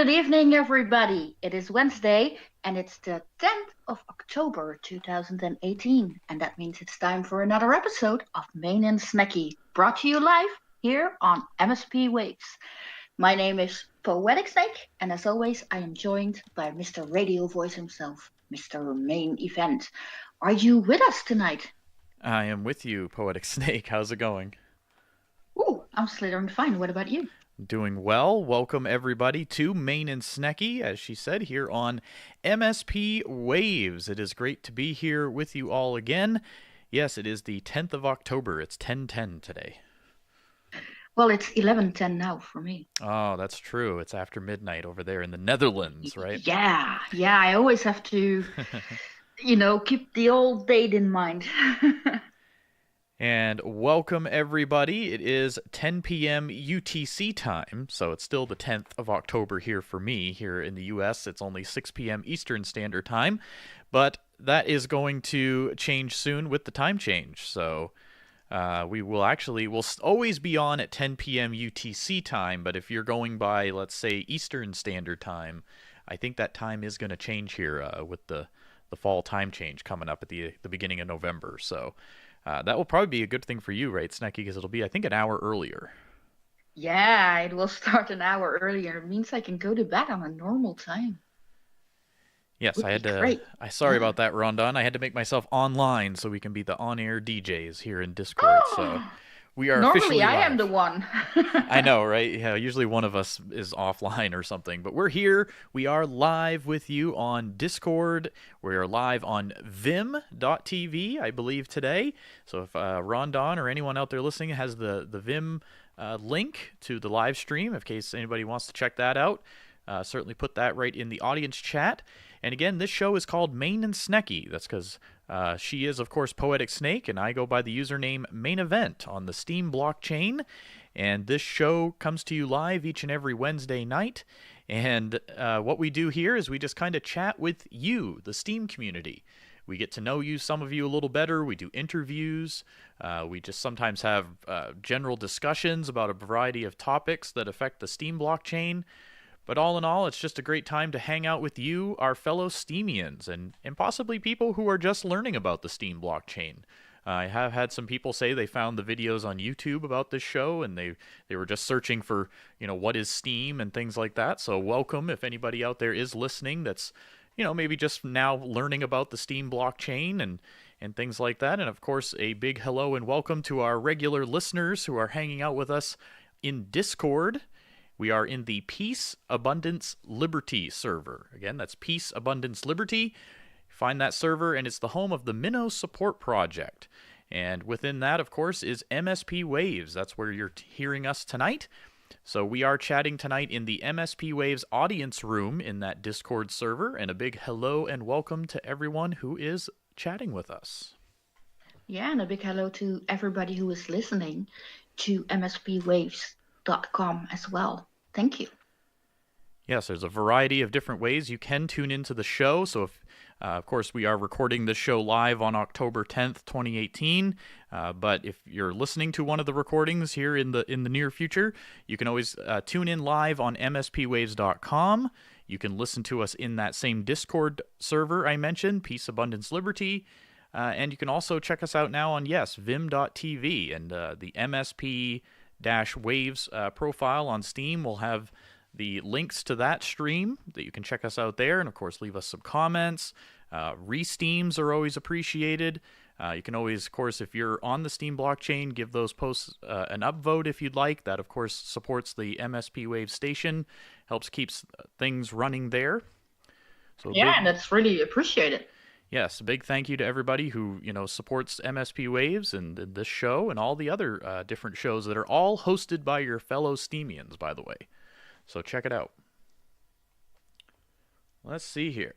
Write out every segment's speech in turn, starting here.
Good evening, everybody. It is Wednesday, and it's the 10th of October 2018, and that means it's time for another episode of Ma1ne Snekky, brought to you live here on MSP Waves. My name is Poetic Snake, and as always, I am joined by Mr. Radio Voice himself, Mr. Main Event. Are you with us tonight? I am with you, Poetic Snake. How's it going? Ooh, I'm slithering fine. What about you? Doing well. Welcome, everybody, to Ma1ne Snekky, as she said, here on MSP Waves. It is great to be here with you all again. Yes, it is the 10th of October. It's 10:10 today. Well, it's 11:10 now for me. Oh, that's true. It's after midnight over there in the Netherlands, right? Yeah, I always have to, keep the old date in mind. And welcome, everybody. It is 10 p.m. UTC time, so it's still the 10th of October here for me. Here in the U.S., it's only 6 p.m. Eastern Standard Time, but that is going to change soon with the time change. So we'll always be on at 10 p.m. UTC time, but if you're going by, let's say, Eastern Standard Time, I think that time is going to change here with the fall time change coming up at the beginning of November. So that will probably be a good thing for you, right, Snekky? Because it'll be, I think, an hour earlier. Yeah, it will start an hour earlier. It means I can go to bed on a normal time. Yes, I had to. Great. Sorry about that, Rondon. I had to make myself online so we can be the on-air DJs here in Discord. So we are officially live. Normally, I am the one. I know, right? Yeah, usually one of us is offline or something, but we're here. We are live with you on Discord. We are live on Vim.tv, I believe, today. So if Rondon or anyone out there listening has the Vim link to the live stream, in case anybody wants to check that out, certainly put that right in the audience chat. And again, this show is called Ma1ne Snekky. That's because she is, of course, Poetic Snake, and I go by the username Main Event on the Steem blockchain. And this show comes to you live each and every Wednesday night. And what we do here is we just kind of chat with you, the Steem community. We get to know you, some of you, a little better. We do interviews. We just sometimes have general discussions about a variety of topics that affect the Steem blockchain. But all in all, it's just a great time to hang out with you, our fellow Steemians, and possibly people who are just learning about the Steem blockchain. I have had some people say they found the videos on YouTube about this show, and they were just searching for, what is Steem and things like that. So welcome if anybody out there is listening that's, maybe just now learning about the Steem blockchain and things like that. And of course, a big hello and welcome to our regular listeners who are hanging out with us in Discord. We are in the Peace, Abundance, Liberty server. Again, that's Peace, Abundance, Liberty. Find that server, and it's the home of the Minnow Support Project. And within that, of course, is MSP Waves. That's where you're hearing us tonight. So we are chatting tonight in the MSP Waves audience room in that Discord server. And a big hello and welcome to everyone who is chatting with us. Yeah, and a big hello to everybody who is listening to MSPWaves.com as well. Thank you. Yes, there's a variety of different ways you can tune into the show. So, if, of course, we are recording this show live on October 10th, 2018. But if you're listening to one of the recordings here in the near future, you can always tune in live on MSPWaves.com. You can listen to us in that same Discord server I mentioned, Peace, Abundance, Liberty. And you can also check us out now on, Vim.tv. And the MSP-Waves profile on Steem will have the links to that stream that you can check us out there. And, of course, leave us some comments. Re-steams are always appreciated. You can always, of course, if you're on the Steem blockchain, give those posts an upvote if you'd like. That, of course, supports the MSP Wave station, helps keeps things running there. So and that's really appreciated. Yes, a big thank you to everybody who, supports MSP Waves and this show and all the other different shows that are all hosted by your fellow Steemians, by the way. So check it out. Let's see here.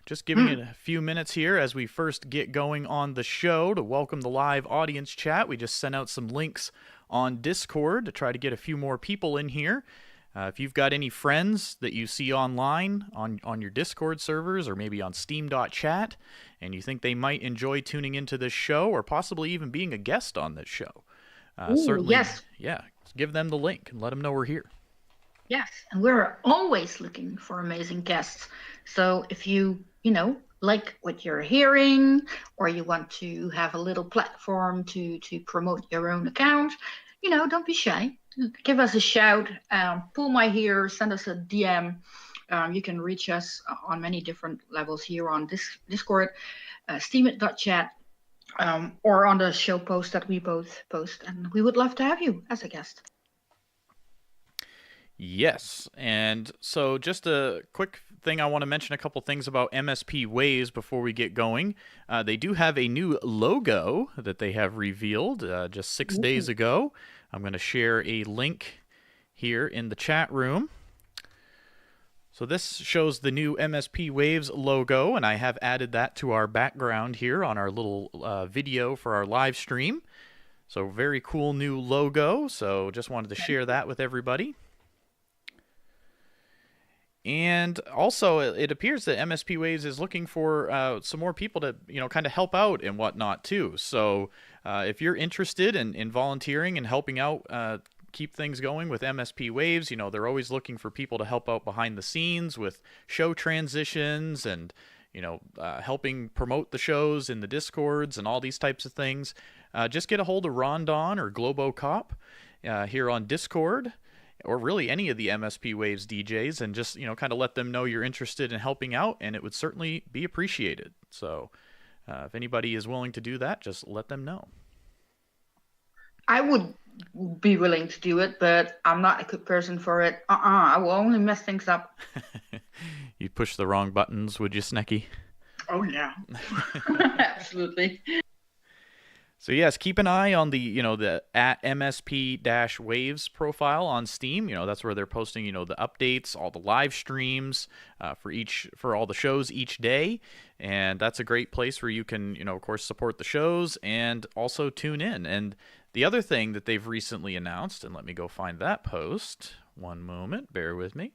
Just giving it a few minutes here as we first get going on the show to welcome the live audience chat. We just sent out some links on Discord to try to get a few more people in here. If you've got any friends that you see online on your Discord servers or maybe on Steem.chat and you think they might enjoy tuning into this show or possibly even being a guest on this show, certainly, yes. give them the link and let them know we're here. Yes, and we're always looking for amazing guests. So if you like what you're hearing, or you want to have a little platform to promote your own account, don't be shy. Give us a shout, pull my hair, send us a DM. You can reach us on many different levels here on Discord, steemit.chat, or on the show post that we both post. And we would love to have you as a guest. Yes, and so just a quick thing, I want to mention a couple things about MSPWaves before we get going. They do have a new logo that they have revealed just 6 days ago. I'm going to share a link here in the chat room. So this shows the new MSPWaves logo, and I have added that to our background here on our little video for our live stream. So very cool new logo, so just wanted to share that with everybody. And also, it appears that MSPWaves is looking for some more people to, kind of help out and whatnot too. So if you're interested in volunteering and helping out, keep things going with MSPWaves, they're always looking for people to help out behind the scenes with show transitions and, helping promote the shows in the Discords and all these types of things. Just get a hold of Rondon or GloboCop here on Discord, or really any of the MSPWaves DJs, and just, kind of let them know you're interested in helping out, and it would certainly be appreciated. So if anybody is willing to do that, just let them know. I would be willing to do it, but I'm not a good person for it. I will only mess things up. You'd push the wrong buttons, would you, Snekky? Oh, yeah. Absolutely. So yes, keep an eye on the at MSP-Waves profile on Steam. That's where they're posting the updates, all the live streams for all the shows each day, and that's a great place where you can of course support the shows and also tune in. And the other thing that they've recently announced, and let me go find that post. One moment, bear with me,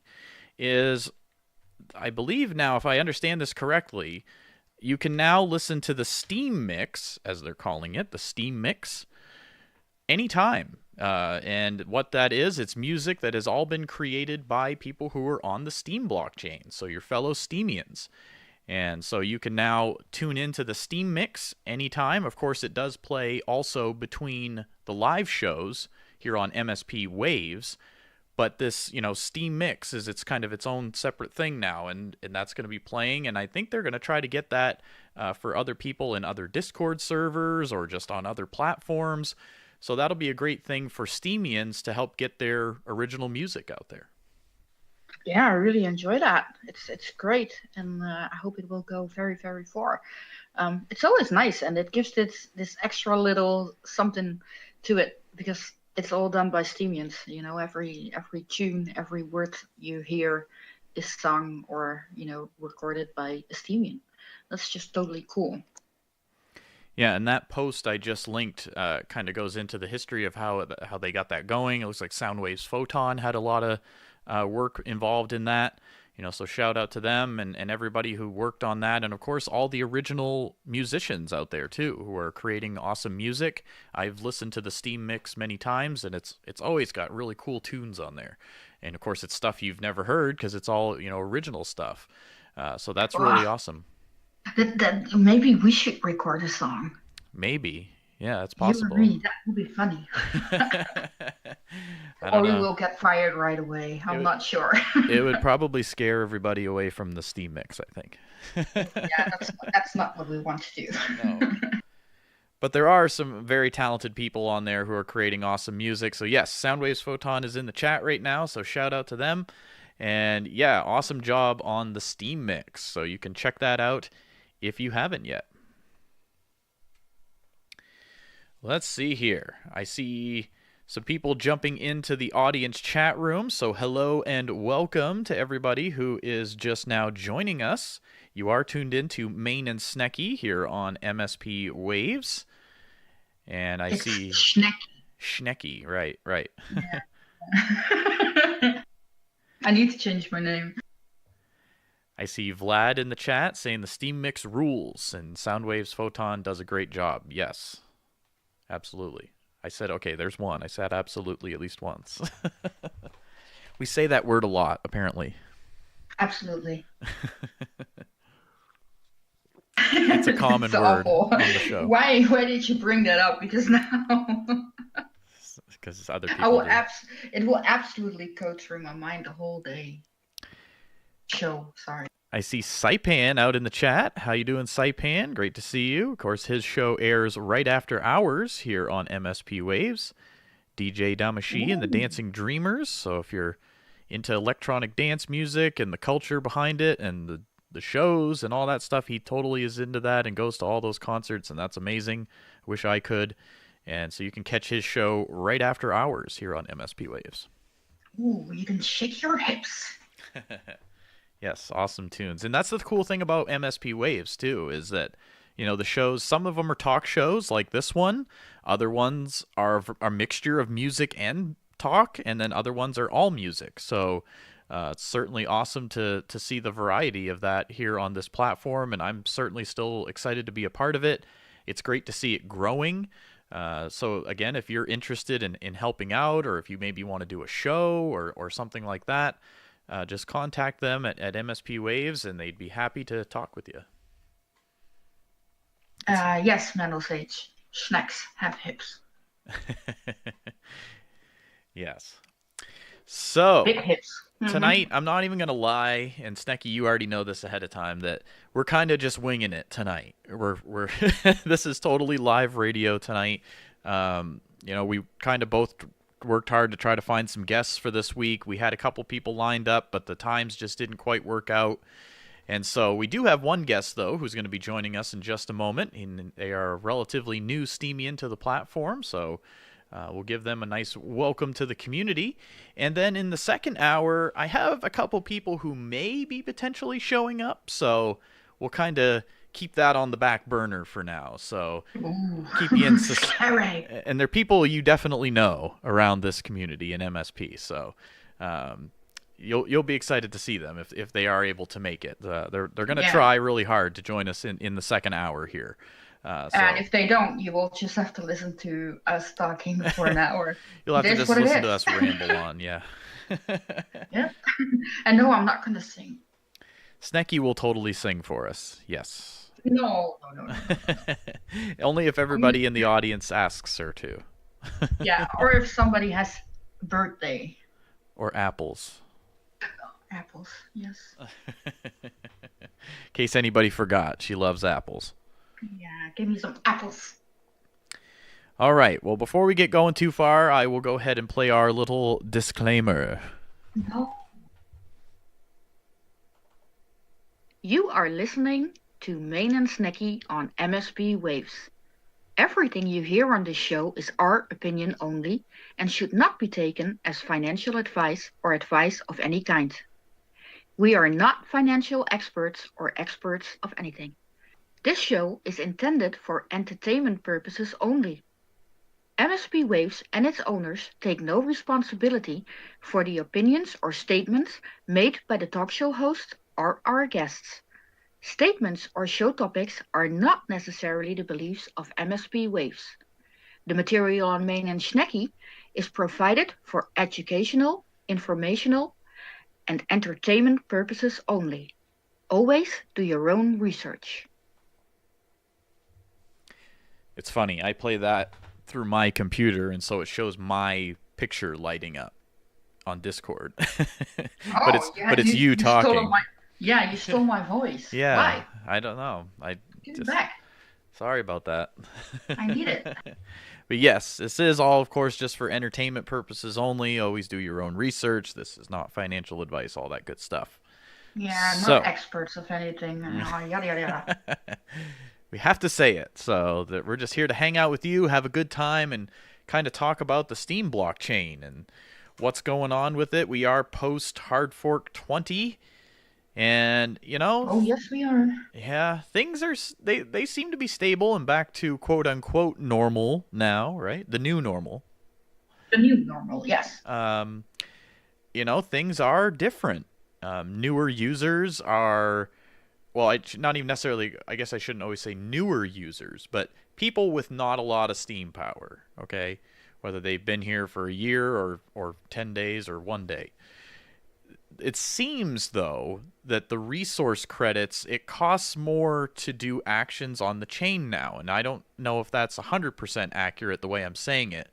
is I believe now, if I understand this correctly, you can now listen to the Steem Mix, as they're calling it, the Steem Mix, anytime. And what that is, it's music that has all been created by people who are on the Steem blockchain, so your fellow Steemians. And so you can now tune into the Steem Mix anytime. Of course, it does play also between the live shows here on MSPWaves. But this, Steem Mix it's kind of its own separate thing now, and that's going to be playing. And I think they're going to try to get that for other people in other Discord servers or just on other platforms. So that'll be a great thing for Steemians to help get their original music out there. Yeah, I really enjoy that. It's great, and I hope it will go very, very far. It's always nice, and it gives this extra little something to it, because it's all done by Steemians. Every tune, every word you hear is sung or recorded by a Steemian. That's just totally cool. Yeah, and that post I just linked kind of goes into the history of how they got that going. It looks like Soundwaves Photon had a lot of work involved in that. So shout out to them and everybody who worked on that, and of course all the original musicians out there too who are creating awesome music. I've listened to the Steem Mix many times, and it's always got really cool tunes on there, and of course it's stuff you've never heard because it's all original stuff. So that's really awesome. That maybe we should record a song. Maybe. Yeah, it's possible. You and me, that would be funny. Or we will get fired right away. I'm not sure. It would probably scare everybody away from the Steem Mix, I think. Yeah, that's not what we want to do. No. But there are some very talented people on there who are creating awesome music. So yes, Soundwaves Photon is in the chat right now, so shout out to them. And yeah, awesome job on the Steem Mix. So you can check that out if you haven't yet. Let's see here. I see some people jumping into the audience chat room. So hello and welcome to everybody who is just now joining us. You are tuned in to Ma1ne Snekky here on MSPWaves. And I see Snekky, right. Yeah. I need to change my name. I see Vlad in the chat saying the Steem Mix rules and Soundwaves Photon does a great job. Yes. Absolutely. I said, okay, there's one. I said absolutely at least once. We say that word a lot, apparently. Absolutely. It's a common It's word awful. on the show. Why did you bring that up? Because now Because other people do. it will absolutely go through my mind the whole day. Sorry. I see Saipan out in the chat. How you doing, Saipan? Great to see you. Of course, his show airs right after ours here on MSP Waves. DJ Damashi and the Dancing Dreamers. So if you're into electronic dance music and the culture behind it and the shows and all that stuff, he totally is into that and goes to all those concerts, and that's amazing. Wish I could. And so you can catch his show right after ours here on MSP Waves. Ooh, you can shake your hips. Yes, awesome tunes. And that's the cool thing about MSP Waves, too, is that, you know, the shows, some of them are talk shows like this one. Other ones are a mixture of music and talk, and then other ones are all music. So it's certainly awesome to see the variety of that here on this platform, and I'm certainly still excited to be a part of it. It's great to see it growing. So again, if you're interested in helping out, or if you maybe want to do a show or something like that, just contact them at MSP Waves, and they'd be happy to talk with you. Yes, Mendel Sage. Snacks have hips. Yes. So big hips. Tonight, I'm not even going to lie, and Snekky, you already know this ahead of time, that we're kind of just winging it tonight. We're this is totally live radio tonight. You know, we kind of both worked hard to try to find some guests for this week. We had a couple people lined up, but the times just didn't quite work out. And so we do have one guest, though, who's going to be joining us in just a moment. And they are relatively new Steemian to the platform, so we'll give them a nice welcome to the community. And then in the second hour, I have a couple people who may be potentially showing up, so we'll kind of keep that on the back burner for now. So keep you in suspense. And they're people you definitely know around this community in MSP, so you'll be excited to see them if they are able to make it. They're going to try really hard to join us in the second hour here. And if they don't, you will just have to listen to us talking for an hour. You'll have to just listen to us ramble on, yeah. Yeah. And no, I'm not going to sing. Snekky will totally sing for us, yes. No. Only if everybody in the audience asks her to. Yeah, or if somebody has a birthday. Or apples. Apples, yes. In case anybody forgot, she loves apples. Yeah, give me some apples. All right, well, before we get going too far, I will go ahead and play our little disclaimer. No. You are listening to Ma1ne Snekky on MSP Waves. Everything you hear on this show is our opinion only and should not be taken as financial advice or advice of any kind. We are not financial experts or experts of anything. This show is intended for entertainment purposes only. MSP Waves and its owners take no responsibility for the opinions or statements made by the talk show host or our guests. Statements or show topics are not necessarily the beliefs of MSP Waves. The material on Ma1ne Snekky is provided for educational, informational, and entertainment purposes only. Always do your own research. It's funny, I play that through my computer, and so it shows my picture lighting up on Discord. but it's you talking. You stole my voice. Yeah. Why? I don't know. Give it back. Sorry about that. I need it. But yes, this is all, of course, just for entertainment purposes only. Always do your own research. This is not financial advice, all that good stuff. Yeah, not experts of anything. Yada, yada. We have to say it, so that we're just here to hang out with you, have a good time, and kind of talk about the Steem blockchain and what's going on with it. We are post hard fork 20. And, you know... Oh, yes, we are. Yeah, things are... They seem to be stable and back to quote-unquote normal now, right? The new normal. The new normal, yes. You know, things are different. Newer users are... Well, not even necessarily... I guess I shouldn't always say newer users, but people with not a lot of Steem power, okay? Whether they've been here for a year or 10 days or 1 day. it seems, though, that the resource credits, it costs more to do actions on the chain now. And I don't know if that's 100% accurate the way I'm saying it.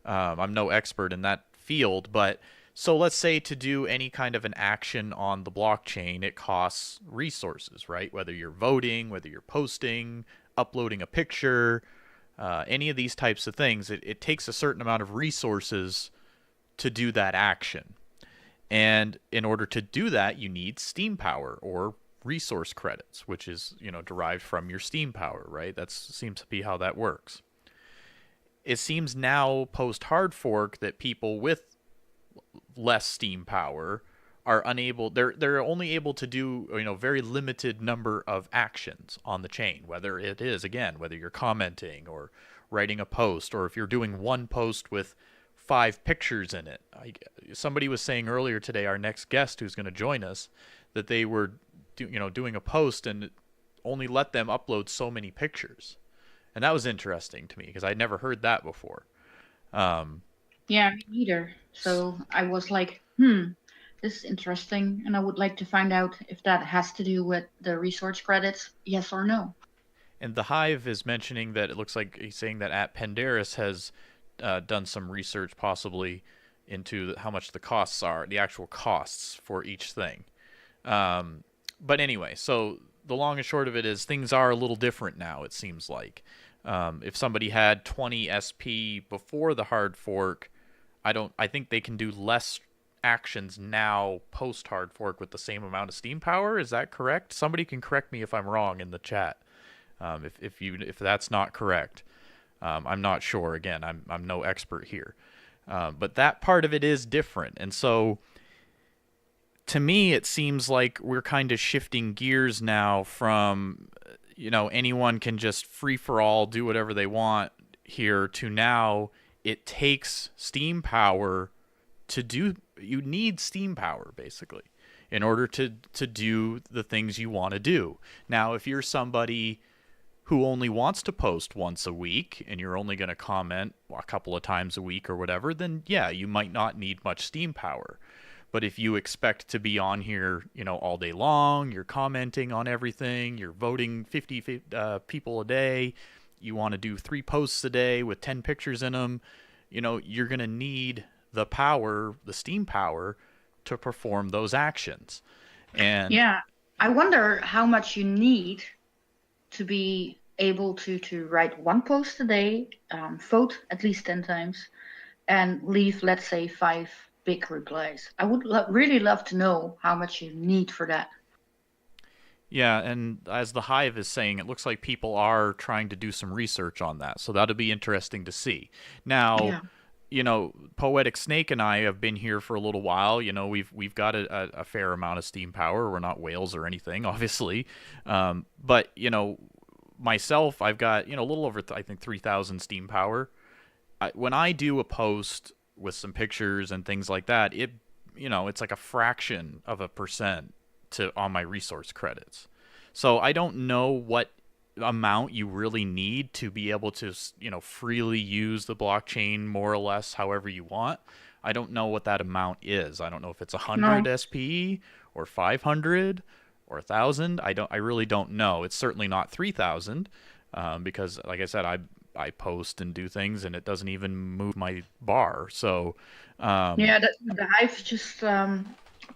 I'm no expert in that field, but so let's say to do any kind of an action on the blockchain, it costs resources, right? Whether you're voting, whether you're posting, uploading a picture, any of these types of things, it takes a certain amount of resources to do that action. And in order to do that, you need Steam power or resource credits, which is, derived from your Steam power, right? That seems to be how that works. It seems now post hard fork that people with less Steam power are unable, they're only able to do, very limited number of actions on the chain, whether it is, again, whether you're commenting or writing a post, or if you're doing one post with 5 pictures in it. Somebody was saying earlier today, our next guest who's going to join us, that they were doing a post and it only let them upload so many pictures. And that was interesting to me because I'd never heard that before. Yeah, me neither. So I was like, this is interesting, and I would like to find out if that has to do with the resource credits, yes or no. And the Hive is mentioning that it looks like he's saying that at Pandaris has done some research possibly into how much the costs are, the actual costs for each thing. But anyway, so the long and short of it is things are a little different now, it seems like. If somebody had 20 SP before the hard fork, I think they can do less actions now post hard fork with the same amount of Steam power. Is that correct? Somebody can correct me if I'm wrong in the chat. If that's not correct. I'm not sure. Again, I'm no expert here. But that part of it is different. And so to me, it seems like we're kind of shifting gears now from, anyone can just free for all, do whatever they want here, to now it takes Steam power to do, you need Steam power basically in order to do the things you want to do. Now, if you're somebody who only wants to post once a week and you're only going to comment a couple of times a week or whatever, then yeah, you might not need much Steam power. But if you expect to be on here, all day long, you're commenting on everything, you're voting 50 people a day, you want to do 3 posts a day with 10 pictures in them, you're going to need the power, the Steam power, to perform those actions. And yeah, I wonder how much you need to be able to write 1 post a day, vote at least 10 times, and leave, let's say, 5 big replies. I would really love to know how much you need for that. Yeah, and as the Hive is saying, it looks like people are trying to do some research on that, so that'll be interesting to see. Now, Poetic Snake and I have been here for a little while. We've got a fair amount of Steam power. We're not whales or anything, obviously. But, myself, I've got, a little over, I think, 3,000 Steam power. When I do a post with some pictures and things like that, it's like a fraction of a percent on my resource credits. So I don't know what amount you really need to be able to, freely use the blockchain more or less however you want. I don't know what that amount is. I don't know if it's 100 SP or 500 or 1,000. I really don't know. It's certainly not 3,000 because, like I said, I post and do things and it doesn't even move my bar. So the Hive just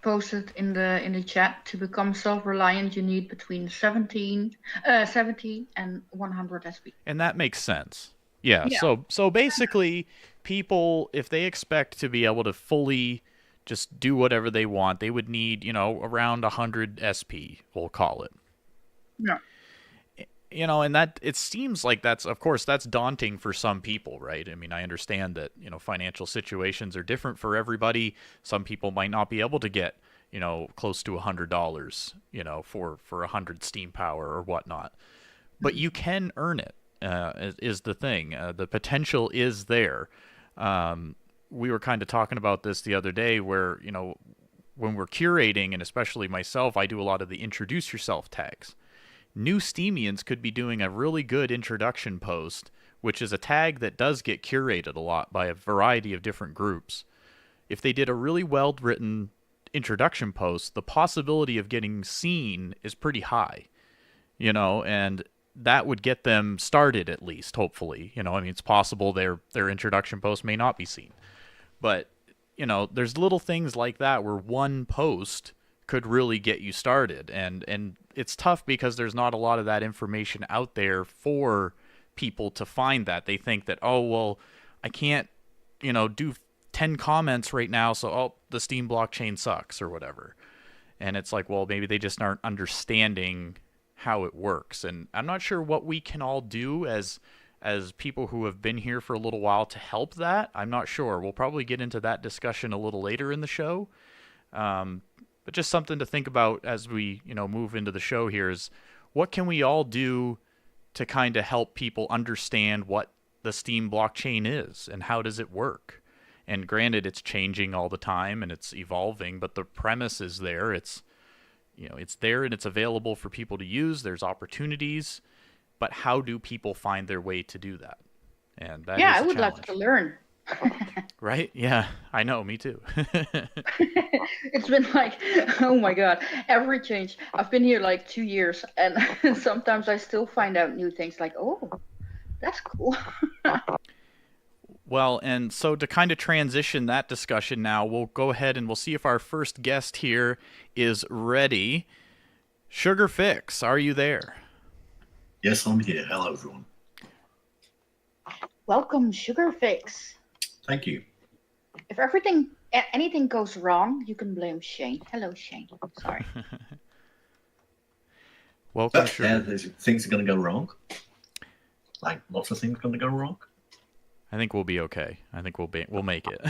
posted in the chat, to become self-reliant you need between 70 and 100 SP. And that makes sense. Yeah. So basically, people, if they expect to be able to fully just do whatever they want, they would need, around 100 SP, we'll call it. Yeah. And that, it seems like that's daunting for some people, right? I mean, I understand that, financial situations are different for everybody. Some people might not be able to get, close to $100, for 100 Steam power or whatnot. But you can earn it, is the thing. The potential is there. We were kind of talking about this the other day where, when we're curating, and especially myself, I do a lot of the introduce yourself tags. New Steemians could be doing a really good introduction post, which is a tag that does get curated a lot by a variety of different groups. If they did a really well-written introduction post, the possibility of getting seen is pretty high, and that would get them started at least, hopefully. I mean, it's possible their introduction post may not be seen, but there's little things like that where one post could really get you started, and it's tough because there's not a lot of that information out there for people to find that. They think that, oh, well, I can't, do 10 comments right now, so the Steem blockchain sucks or whatever. And it's like, well, maybe they just aren't understanding how it works. And I'm not sure what we can all do as people who have been here for a little while to help that. I'm not sure. We'll probably get into that discussion a little later in the show. But just something to think about as we, move into the show here is, what can we all do to kind of help people understand what the Steem blockchain is and how does it work? And granted, it's changing all the time and it's evolving, but the premise is there. It's there and it's available for people to use. There's opportunities, but how do people find their way to do that? And that is I a would challenge. love to learn. Right? Yeah, I know. Me too. It's been like, oh my God, every change. I've been here like 2 years, and sometimes I still find out new things like, oh, that's cool. Well, and so to kind of transition that discussion now, we'll go ahead and we'll see if our first guest here is ready. Sugar Fix, are you there? Yes, I'm here. Hello, everyone. Welcome, Sugar Fix. Thank you. If anything goes wrong, you can blame Shane. Hello, Shane. Sorry. Welcome, Sugar. Things are going to go wrong. Like lots of things going to go wrong. I think we'll be okay. I think we'll make it.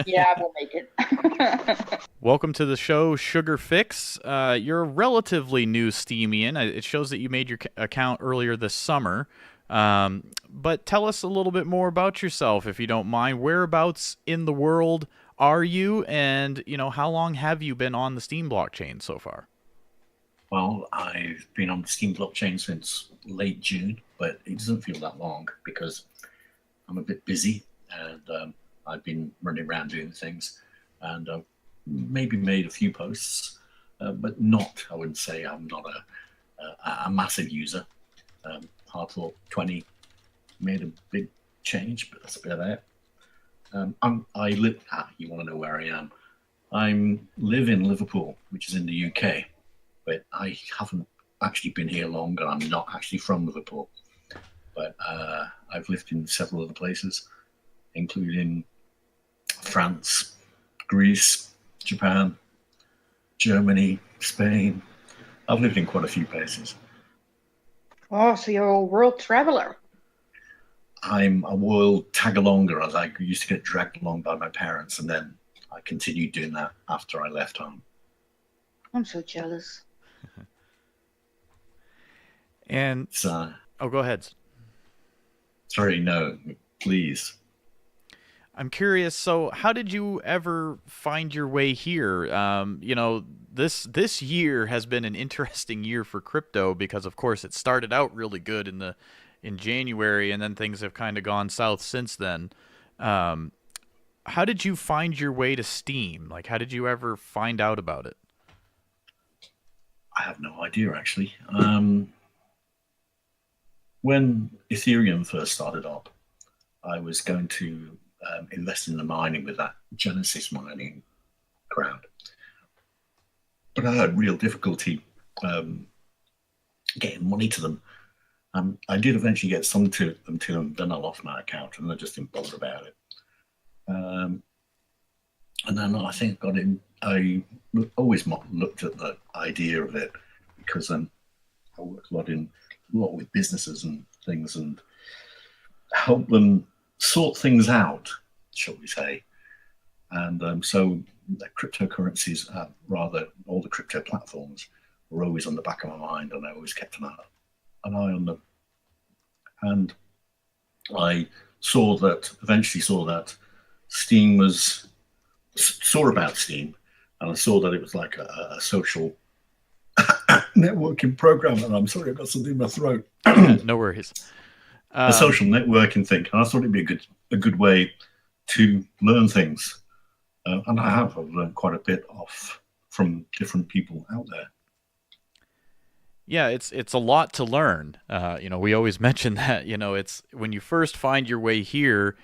Yeah, we'll make it. Welcome to the show, Sugar Fix. You're a relatively new Steemian. It shows that you made your account earlier this summer. But tell us a little bit more about yourself, if you don't mind. Whereabouts in the world are you, and how long have you been on the Steem blockchain so far? Well, I've been on the Steem blockchain since late June, but it doesn't feel that long because I'm a bit busy, and I've been running around doing things, and maybe made a few posts, but I wouldn't say I'm not a massive user. Hardthought 20 made a big change, but that's about it. I live. You want to know where I am? I live in Liverpool, which is in the UK, but I haven't actually been here long, and I'm not actually from Liverpool. But I've lived in several other places, including France, Greece, Japan, Germany, Spain. I've lived in quite a few places. Oh, so you're a world traveler. I'm a world tag-alonger, as I used to get dragged along by my parents, and then I continued doing that after I left home. I'm so jealous. And So, go ahead. sorry, no, please. I'm curious. So, how did you ever find your way here? This year has been an interesting year for crypto because, of course, it started out really good in January, and then things have kind of gone south since then. How did you find your way to Steem? Like, how did you ever find out about it? I have no idea, actually. When Ethereum first started up, I was going to invest in the mining with that Genesis mining crowd. But I had real difficulty getting money to them. I did eventually get some to them, then I lost my account and I just didn't bother about it. And then I think I always looked at the idea of it because I work a lot with businesses and things and help them sort things out, shall we say. And so the cryptocurrencies, rather all the crypto platforms, were always on the back of my mind, and I always kept an eye on them. And I eventually saw that Steem saw about Steem, and I saw that it was like a social networking program. And I'm sorry, I've got something in my throat. No worries. A social networking thing. And I thought it'd be a good way to learn things. And I've learned quite a bit off from different people out there. Yeah, it's a lot to learn. We always mention that, it's when you first find your way here,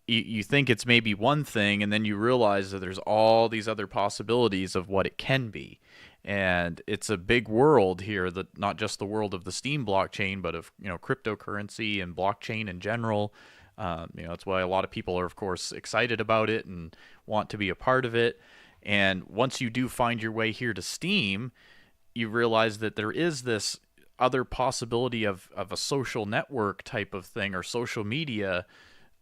you think it's maybe one thing, and then you realize that there's all these other possibilities of what it can be. And it's a big world here, that not just the world of the Steem blockchain, but of cryptocurrency and blockchain in general. That's why a lot of people are, of course, excited about it and want to be a part of it. And once you do find your way here to Steem, you realize that there is this other possibility of a social network type of thing, or social media,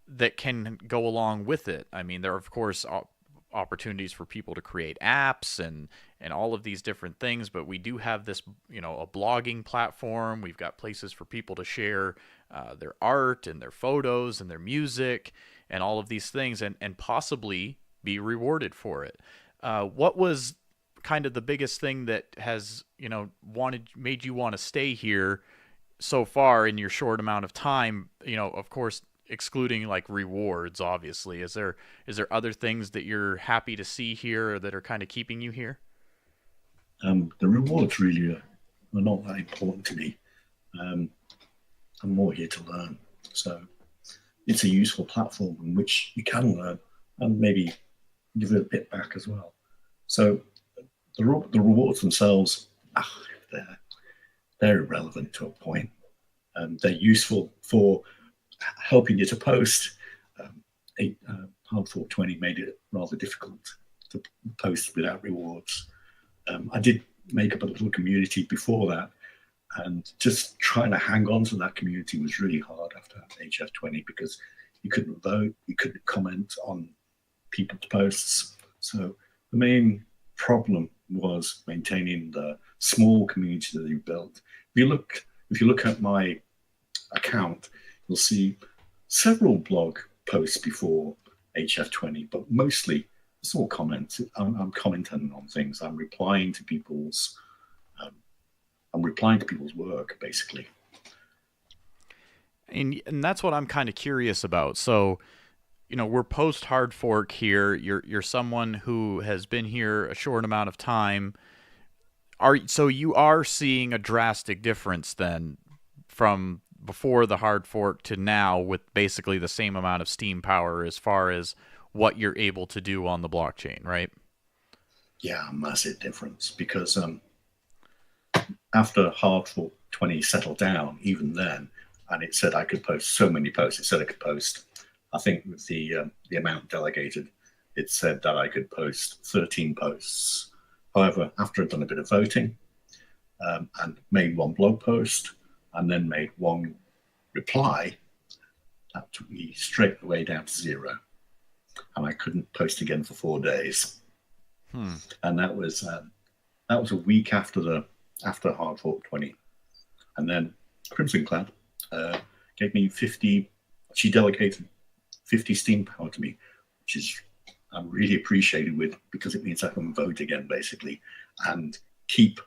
that can go along with it. I mean, there are, of course, opportunities for people to create apps and all of these different things, but we do have this, a blogging platform. We've got places for people to share their art and their photos and their music and all of these things, and possibly be rewarded for it. What was kind of the biggest thing that has, made you want to stay here so far in your short amount of time? Of course, excluding like rewards, obviously. Is there other things that you're happy to see here, or that are kind of keeping you here? The rewards really are not that important to me. I'm more here to learn. So it's a useful platform in which you can learn and maybe give it a bit back as well. So the rewards themselves, they're irrelevant to a point. They're useful for helping you to post. Hard Fork 20 made it rather difficult to post without rewards. I did make up a little community before that, and just trying to hang on to that community was really hard after HF20, because you couldn't vote, you couldn't comment on people's posts. So the main problem was maintaining the small community that you built. If you look at my account, you'll see several blog posts before HF20, but mostly it's all comments. I'm commenting on things. I'm replying to people's work, basically. And that's what I'm kind of curious about. So, we're post hard fork here. You're someone who has been here a short amount of time. So you are seeing a drastic difference then from before the hard fork to now, with basically the same amount of Steem power as far as what you're able to do on the blockchain, right? Yeah, massive difference, because after hard fork 20 settled down, even then, and it said I could post so many posts. It said I could post, I think with the amount delegated, it said that I could post 13 posts. However, after I'd done a bit of voting and made one blog post and then made one reply, that took me straight away down to 0. And I couldn't post again for 4 days. And that was a week after hard fork 20. And then Crimson Cloud gave me 50. She delegated 50 Steem power to me, which I'm really appreciated with, because it means I can vote again, basically, and keep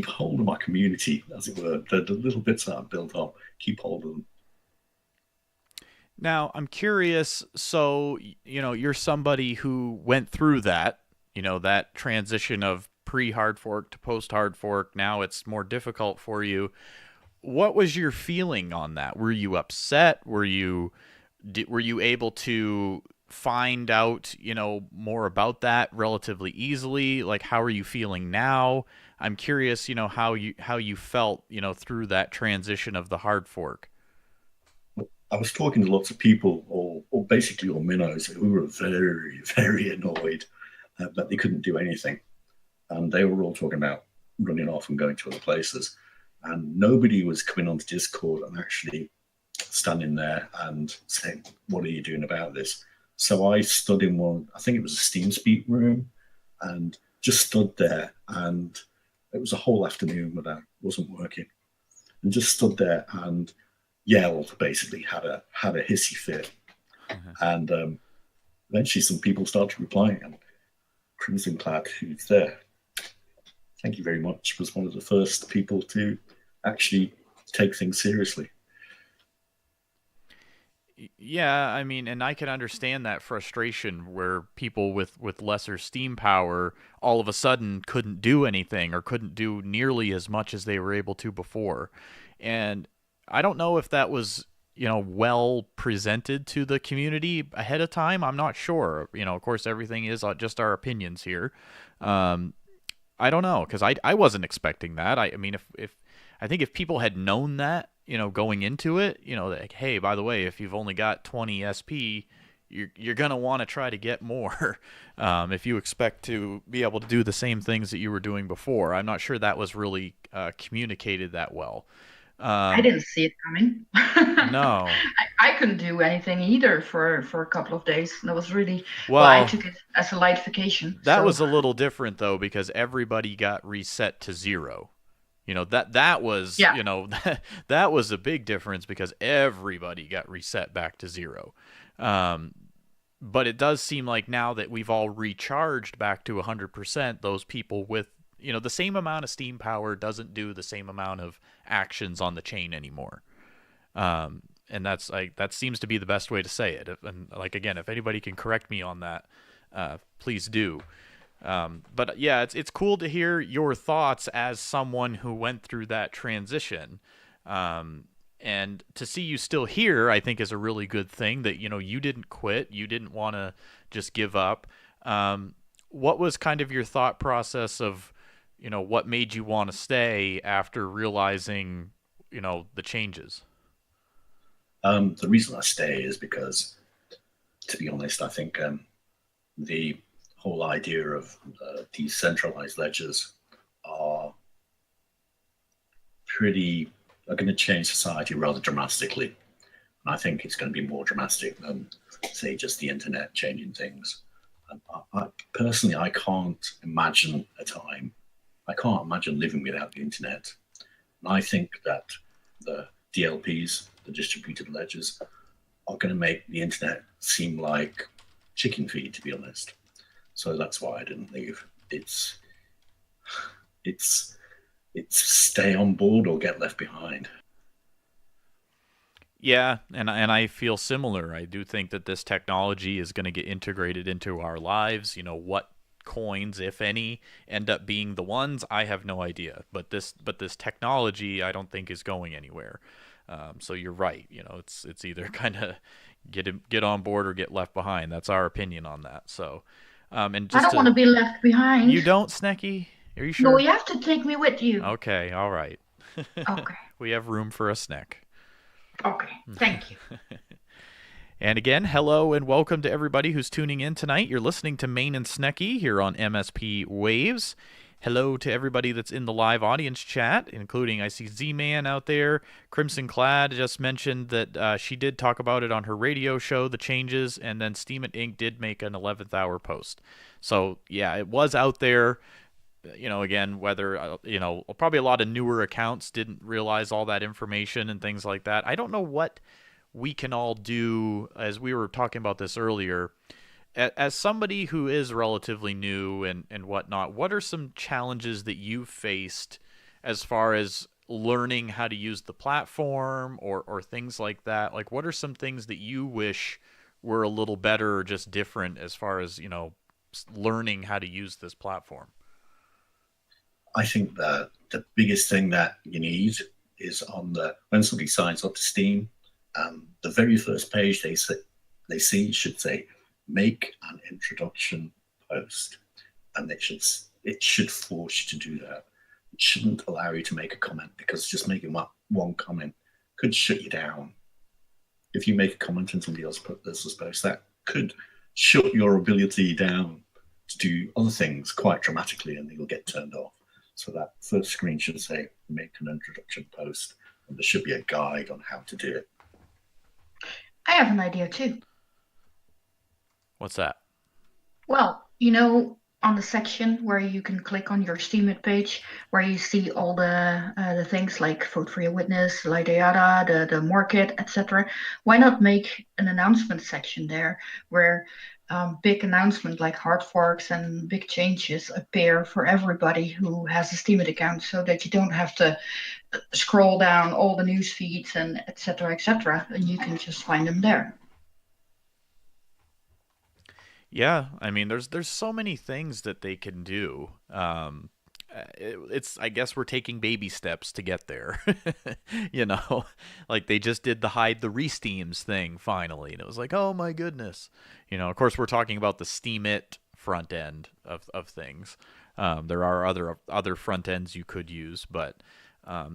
hold of my community, as it were. The little bits that I've built up, keep hold of them. Now, I'm curious, so, you're somebody who went through that, that transition of pre-hard fork to post-hard fork. Now it's more difficult for you. What was your feeling on that? Were you upset? Were you able to find out, more about that relatively easily? Like, how are you feeling now? I'm curious, how you felt, through that transition of the hard fork. I was talking to lots of people, or basically all minnows, who were very, very annoyed that they couldn't do anything. And they were all talking about running off and going to other places. And nobody was coming onto Discord and actually standing there and saying, what are you doing about this? So I stood in one, I think it was a Steem Speak room, and just stood there. And it was a whole afternoon when I wasn't working. And just stood there and yelled, basically, had a hissy fit. And eventually some people started replying, and Crimson Cloud, who's there, thank you very much, was one of the first people to actually take things seriously. Yeah, I mean, and I can understand that frustration where people with lesser steam power all of a sudden couldn't do anything or couldn't do nearly as much as they were able to before. And I don't know if that was, well presented to the community ahead of time. I'm not sure. Of course, everything is just our opinions here. Um, I don't know because I wasn't expecting that. I mean, if I think if people had known that, going into it, like, hey, by the way, if you've only got 20 SP, you're gonna want to try to get more if you expect to be able to do the same things that you were doing before. I'm not sure that was really communicated that well. I didn't see it coming. No. I couldn't do anything either for a couple of days. That was really I Well, took it as a light vacation. that was a little different though because everybody got reset to 0. That was that was a big difference because everybody got reset back to 0. But it does seem like now that we've all recharged back to 100%, those people with the same amount of steam power doesn't do the same amount of actions on the chain anymore. And that's that seems to be the best way to say it. And like again, if anybody can correct me on that, please do. But yeah, it's cool to hear your thoughts as someone who went through that transition. And to see you still here, I think is a really good thing that, you didn't quit. You didn't want to just give up. What was kind of your thought process of, what made you want to stay after realizing, the changes? The reason I stay is because, to be honest, I think the whole idea of decentralized ledgers are going to change society rather dramatically. And I think it's going to be more dramatic than, say, just the internet changing things. Personally, I can't imagine living without the internet. And I think that the DLPs, the distributed ledgers, are going to make the internet seem like chicken feed, to be honest. So that's why I didn't leave. It's stay on board or get left behind. Yeah, and I feel similar. I do think that this technology is going to get integrated into our lives. What coins, if any, end up being the ones, I have no idea. But this technology, I don't think is going anywhere. So you're right. It's either kind of get on board or get left behind. That's our opinion on that. So. And just I don't want to be left behind. You don't, Snekky? Are you sure? No, you have to take me with you. Okay, all right. Okay. We have room for a snack. Okay, thank you. And again, hello and welcome to everybody who's tuning in tonight. You're listening to Ma1ne Snekky here on MSPWaves. Hello to everybody that's in the live audience chat, including I see Z-Man out there. Crimson Clad just mentioned that she did talk about it on her radio show, the changes, and then STEEMIT Inc. did make an 11th hour post. So, yeah, it was out there. Again, whether, probably a lot of newer accounts didn't realize all that information and things like that. I don't know what we can all do, as we were talking about this earlier. As somebody who is relatively new and whatnot, what are some challenges that you've faced as far as learning how to use the platform or things like that? Like, what are some things that you wish were a little better or just different as far as, learning how to use this platform? I think that the biggest thing that you need is when somebody signs up to Steem, the very first page they see should say, make an introduction post, and it should force you to do that. It shouldn't allow you to make a comment, because just making one comment could shut you down. If you make a comment and somebody else else's post, that could shut your ability down to do other things quite dramatically, and you'll get turned off. So that first screen should say, make an introduction post, and there should be a guide on how to do it. I have an idea too. What's that? Well, on the section where you can click on your STEEMIT page, where you see all the things like vote for your witness, the market, etc. Why not make an announcement section there where big announcements like hard forks and big changes appear for everybody who has a STEEMIT account, so that you don't have to scroll down all the news feeds and etc., and you can just find them there. Yeah, I mean, there's so many things that they can do. It's I guess we're taking baby steps to get there. You know, like they just did the hide the resteams thing finally, and it was like, oh my goodness. You know, of course, we're talking about the STEEMIT front end of things. There are other front ends you could use, but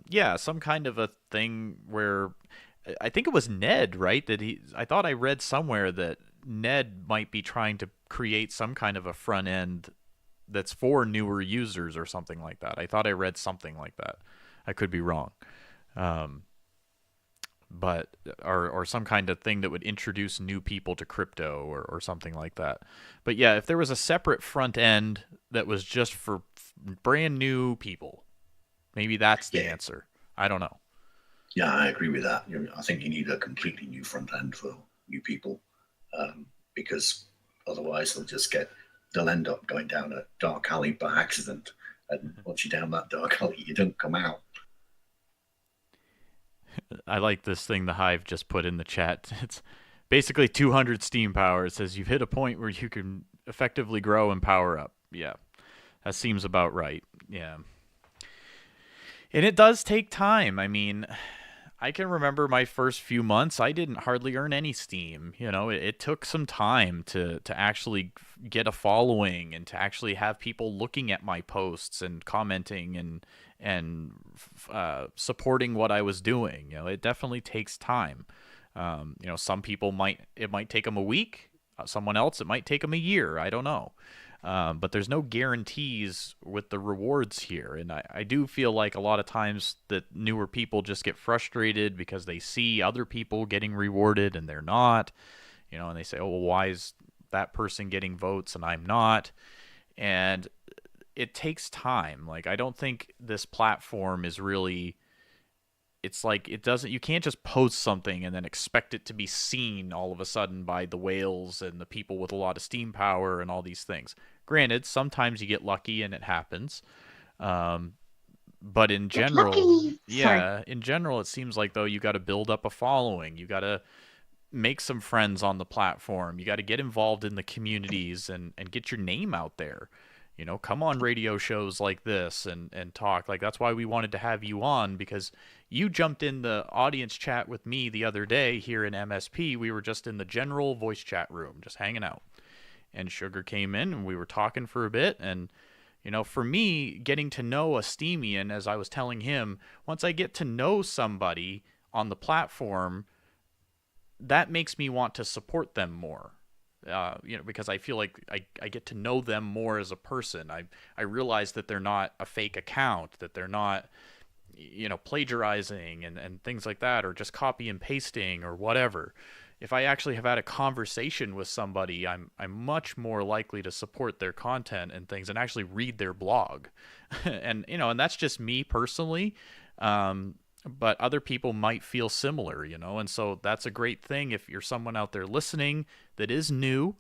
yeah, some kind of a thing where I think it was Ned, right? I thought I read somewhere that Ned might be trying to create some kind of a front end that's for newer users or something like that. I thought I read something like that. I could be wrong. But or some kind of thing that would introduce new people to crypto or something like that. But yeah, if there was a separate front end that was just for brand new people, maybe that's the answer. I don't know. Yeah, I agree with that. I think you need a completely new front end for new people, because otherwise they'll end up going down a dark alley by accident, and once you're down that dark alley, you don't come out. I like this thing the Hive just put in the chat. It's basically 200 Steam power. It says you've hit a point where you can effectively grow and power up. Yeah, that seems about right. Yeah. And it does take time. I mean, I can remember my first few months, I didn't hardly earn any Steam. You know, it took some time to actually get a following and to actually have people looking at my posts and commenting and supporting what I was doing. You know, it definitely takes time. You know, some people it might take them a week. Someone else, it might take them a year. I don't know. But there's no guarantees with the rewards here. And I do feel like a lot of times that newer people just get frustrated because they see other people getting rewarded and they're not, you know, and they say, oh, well, why is that person getting votes and I'm not? And it takes time. Like, I don't think this platform is really, it's like you can't just post something and then expect it to be seen all of a sudden by the whales and the people with a lot of Steam power and all these things. Granted, sometimes you get lucky and it happens. But in general, in general, it seems like, though, you got to build up a following. You got to make some friends on the platform. You got to get involved in the communities and get your name out there. You know, come on radio shows like this and talk. Like, that's why we wanted to have you on, because you jumped in the audience chat with me the other day here in MSP. We were just in the general voice chat room, just hanging out. And Sugar came in and we were talking for a bit. And, you know, for me, getting to know a Steemian, as I was telling him, once I get to know somebody on the platform, that makes me want to support them more. You know, because I feel like I get to know them more as a person. I realize that they're not a fake account, that they're not, you know, plagiarizing and things like that, or just copy and pasting or whatever. If I actually have had a conversation with somebody, I'm much more likely to support their content and things and actually read their blog. And, you know, and that's just me personally. But other people might feel similar, you know, and so that's a great thing. If you're someone out there listening that is new,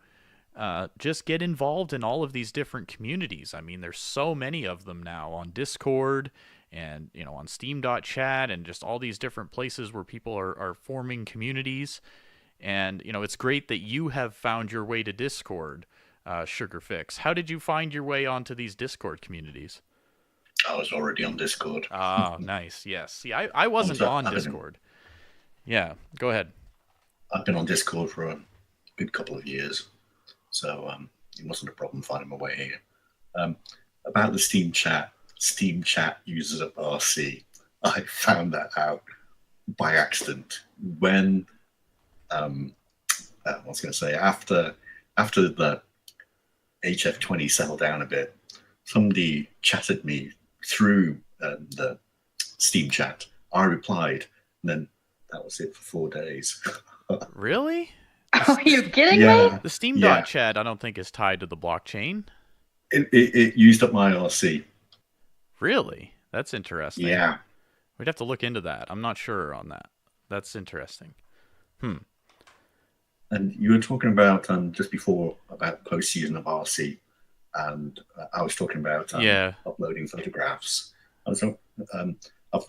just get involved in all of these different communities. I mean, there's so many of them now on Discord and, you know, on Steam.chat and just all these different places where people are forming communities. And, you know, it's great that you have found your way to Discord, Sugarfix. How did you find your way onto these Discord communities? I was already on Discord. Ah, nice. Yes. See, I wasn't on Discord. Yeah, go ahead. I've been on Discord for a good couple of years, so it wasn't a problem finding my way here. About the Steam chat uses of RC, I found that out by accident when I was going to say after the HF20 settled down a bit, somebody chatted me through the Steam chat. I replied, and then that was it for 4 days. Really? Are you kidding me? The Steam.chat, I don't think, is tied to the blockchain. It used up my RC. Really? That's interesting. Yeah. We'd have to look into that. I'm not sure on that. That's interesting. And you were talking about just before about post-season of RC, and I was talking about uploading photographs. I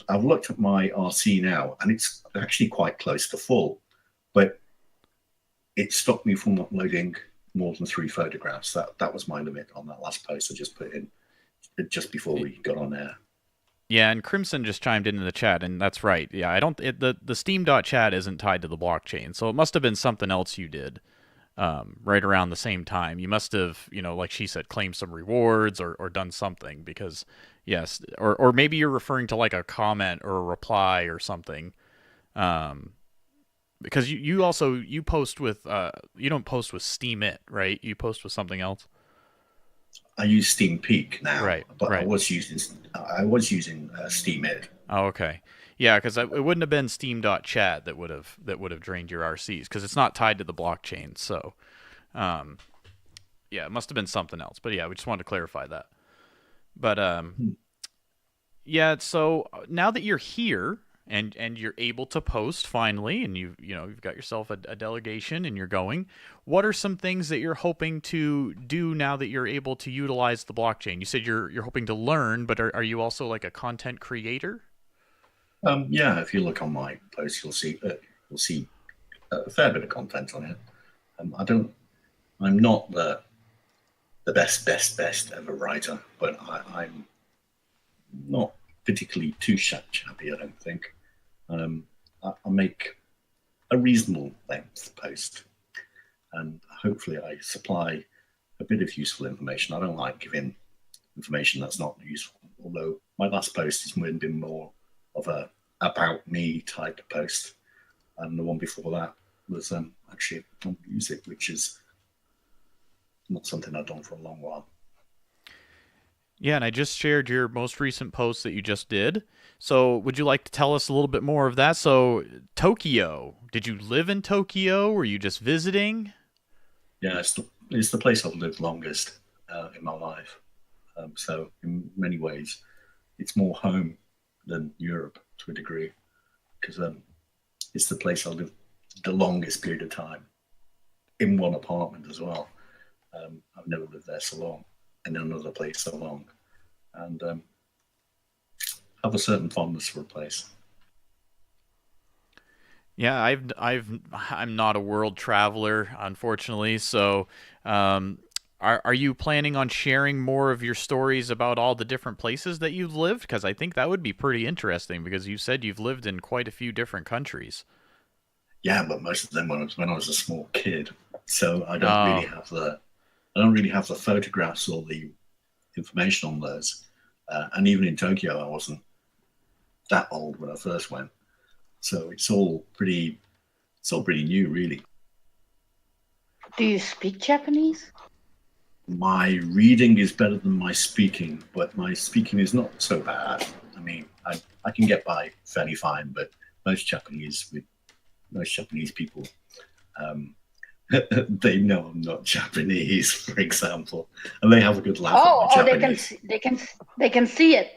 I've looked at my RC now, and it's actually quite close to full, but it stopped me from uploading more than 3 photographs. That was my limit on that last post I just put in just before we got on air. Yeah, and Crimson just chimed in the chat, and that's right. Yeah, I don't. The Steam.chat isn't tied to the blockchain, so it must have been something else you did right around the same time. You must have, like she said, claimed some rewards or done something because, yes, or maybe you're referring to like a comment or a reply or something. Because you post with you don't post with STEEMIT, right? You post with something else. I use Steam Peak now, right? but Right. I was using SteamIt. Oh, okay. Yeah, because it wouldn't have been Steam.chat that would have drained your RCs because it's not tied to the blockchain. So, yeah, it must have been something else. But yeah, we just wanted to clarify that. But yeah, so now that you're here and you're able to post finally, and you've got yourself a delegation and you're going, what are some things that you're hoping to do now that you're able to utilize the blockchain? You said you're hoping to learn, but are you also like a content creator? Yeah, if you look on my post, you'll see a fair bit of content on it. I'm not the best ever writer, but I'm not particularly too chappy, I don't think. I make a reasonable length post, and hopefully I supply a bit of useful information. I don't like giving information that's not useful, although my last post has been more of a about me type post, and the one before that was actually on music, which is not something I've done for a long while. Yeah, and I just shared your most recent post that you just did. So would you like to tell us a little bit more of that? So Tokyo, did you live in Tokyo? Were you just visiting? Yeah, it's the place I've lived longest in my life. So in many ways, it's more home than Europe to a degree, because it's the place I lived the longest period of time in one apartment as well. I've never lived there so long, and in another place so long, and have a certain fondness for a place. Yeah, I'm not a world traveler, unfortunately. So, are you planning on sharing more of your stories about all the different places that you've lived? Because I think that would be pretty interesting. Because you said you've lived in quite a few different countries. Yeah, but most of them when I was a small kid. So I don't really have the photographs or the information on those. And even in Tokyo, I wasn't that old when I first went. So it's all pretty new, really. Do you speak Japanese? My reading is better than my speaking, but my speaking is not so bad. I mean, I can get by fairly fine, but most Japanese people, they know I'm not Japanese, for example, and they have a good laugh at my Japanese. They can see it.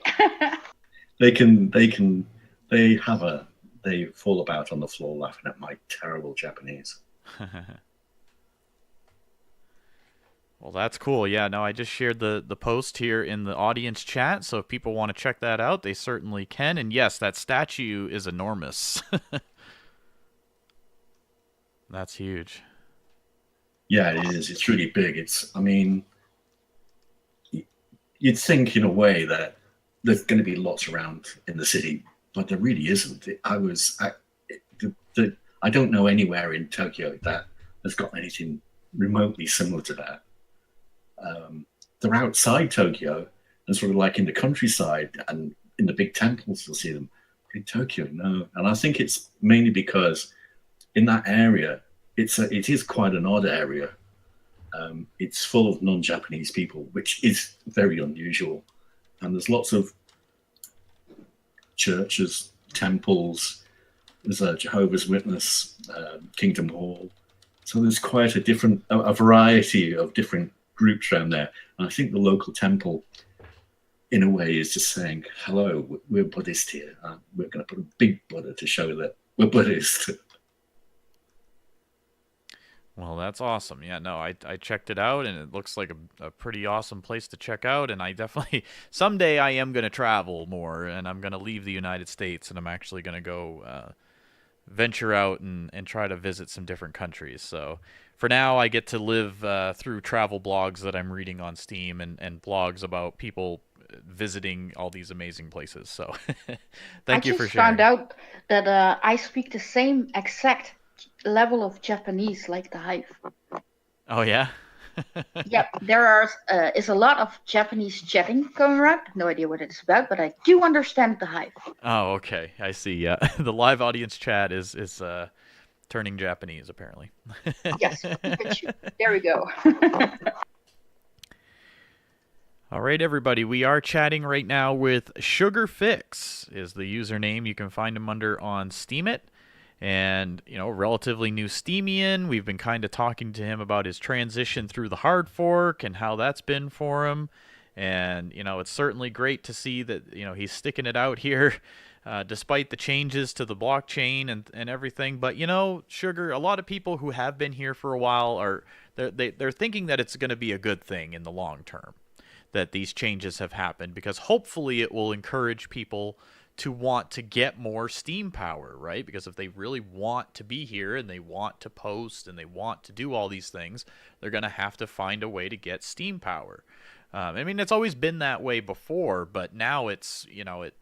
They fall about on the floor laughing at my terrible Japanese. Well, that's cool. Yeah, no, I just shared the post here in the audience chat, so if people want to check that out, they certainly can. And yes, that statue is enormous. That's huge. Yeah, it is. It's really big. You'd think in a way that there's going to be lots around in the city, but there really isn't. I don't know anywhere in Tokyo that has got anything remotely similar to that. They're outside Tokyo and sort of like in the countryside and in the big temples you'll see them. In Tokyo, no. And I think it's mainly because in that area, it is quite an odd area. It's full of non-Japanese people, which is very unusual. And there's lots of churches, temples. There's a Jehovah's Witness, Kingdom Hall. So there's quite a variety of different groups around there. And I think the local temple, in a way, is just saying, hello, we're Buddhist here. We're going to put a big Buddha to show that we're Buddhist. Well, that's awesome. Yeah, no, I checked it out, and it looks like a pretty awesome place to check out. And I definitely someday I am going to travel more, and I'm going to leave the United States, and I'm actually going to go venture out and try to visit some different countries. So for now, I get to live through travel blogs that I'm reading on Steam and blogs about people visiting all these amazing places. So thank you for sharing. I just found out that I speak the same exact level of Japanese like the Hive. Oh, yeah? Yep, there is a lot of Japanese chatting going around. No idea what it's about, but I do understand the Hive. Oh, okay. I see. Yeah, the live audience chat is turning Japanese apparently. Yes, there we go. All right, everybody. We are chatting right now with SugarFix is the username. You can find him under on STEEMIT. And, relatively new Steemian. We've been kind of talking to him about his transition through the hard fork and how that's been for him. And, it's certainly great to see that, he's sticking it out here despite the changes to the blockchain and everything. But, Sugar, a lot of people who have been here for a while they're thinking that it's going to be a good thing in the long term, that these changes have happened, because hopefully it will encourage people to want to get more Steam power, right? Because if they really want to be here and they want to post and they want to do all these things, they're going to have to find a way to get Steam power. It's always been that way before, but now it's,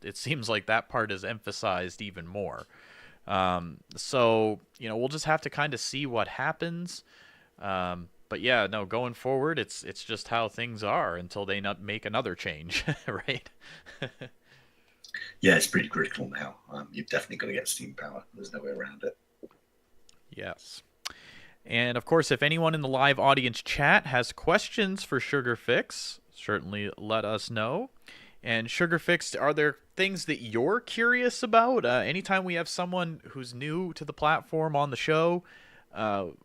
it seems like that part is emphasized even more. So, we'll just have to kind of see what happens. But yeah, no, going forward, it's just how things are until they not make another change, right? Yeah, it's pretty critical now. You've definitely got to get Steam power. There's no way around it. Yes. And of course, if anyone in the live audience chat has questions for SugarFix, certainly let us know. And SugarFix, are there things that you're curious about? Anytime we have someone who's new to the platform on the show, of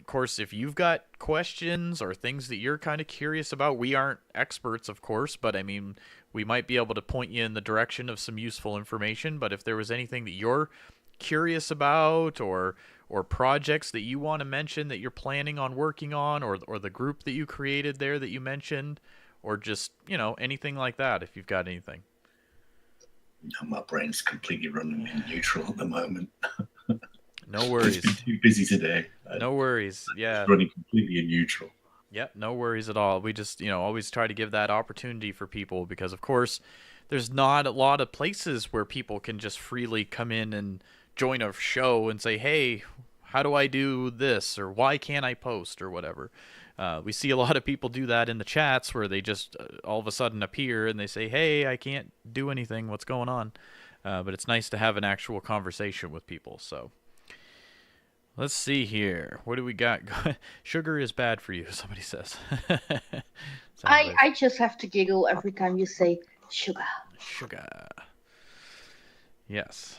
course, if you've got questions or things that you're kind of curious about, we aren't experts, of course, but we might be able to point you in the direction of some useful information. But if there was anything that you're curious about or projects that you want to mention that you're planning on working on, or the group that you created there that you mentioned, or just, anything like that, if you've got anything. My brain's completely running in neutral at the moment. No worries. It's been too busy today. No worries. Yeah. It's running completely in neutral. Yep, no worries at all. We just, always try to give that opportunity for people because, of course, there's not a lot of places where people can just freely come in and join a show and say, hey, how do I do this? Or why can't I post? Or whatever. We see a lot of people do that in the chats where they just all of a sudden appear and they say, hey, I can't do anything. What's going on? But it's nice to have an actual conversation with people, so... Let's see here. What do we got? Sugar is bad for you, somebody says. I just have to giggle every time you say sugar. Sugar. Yes.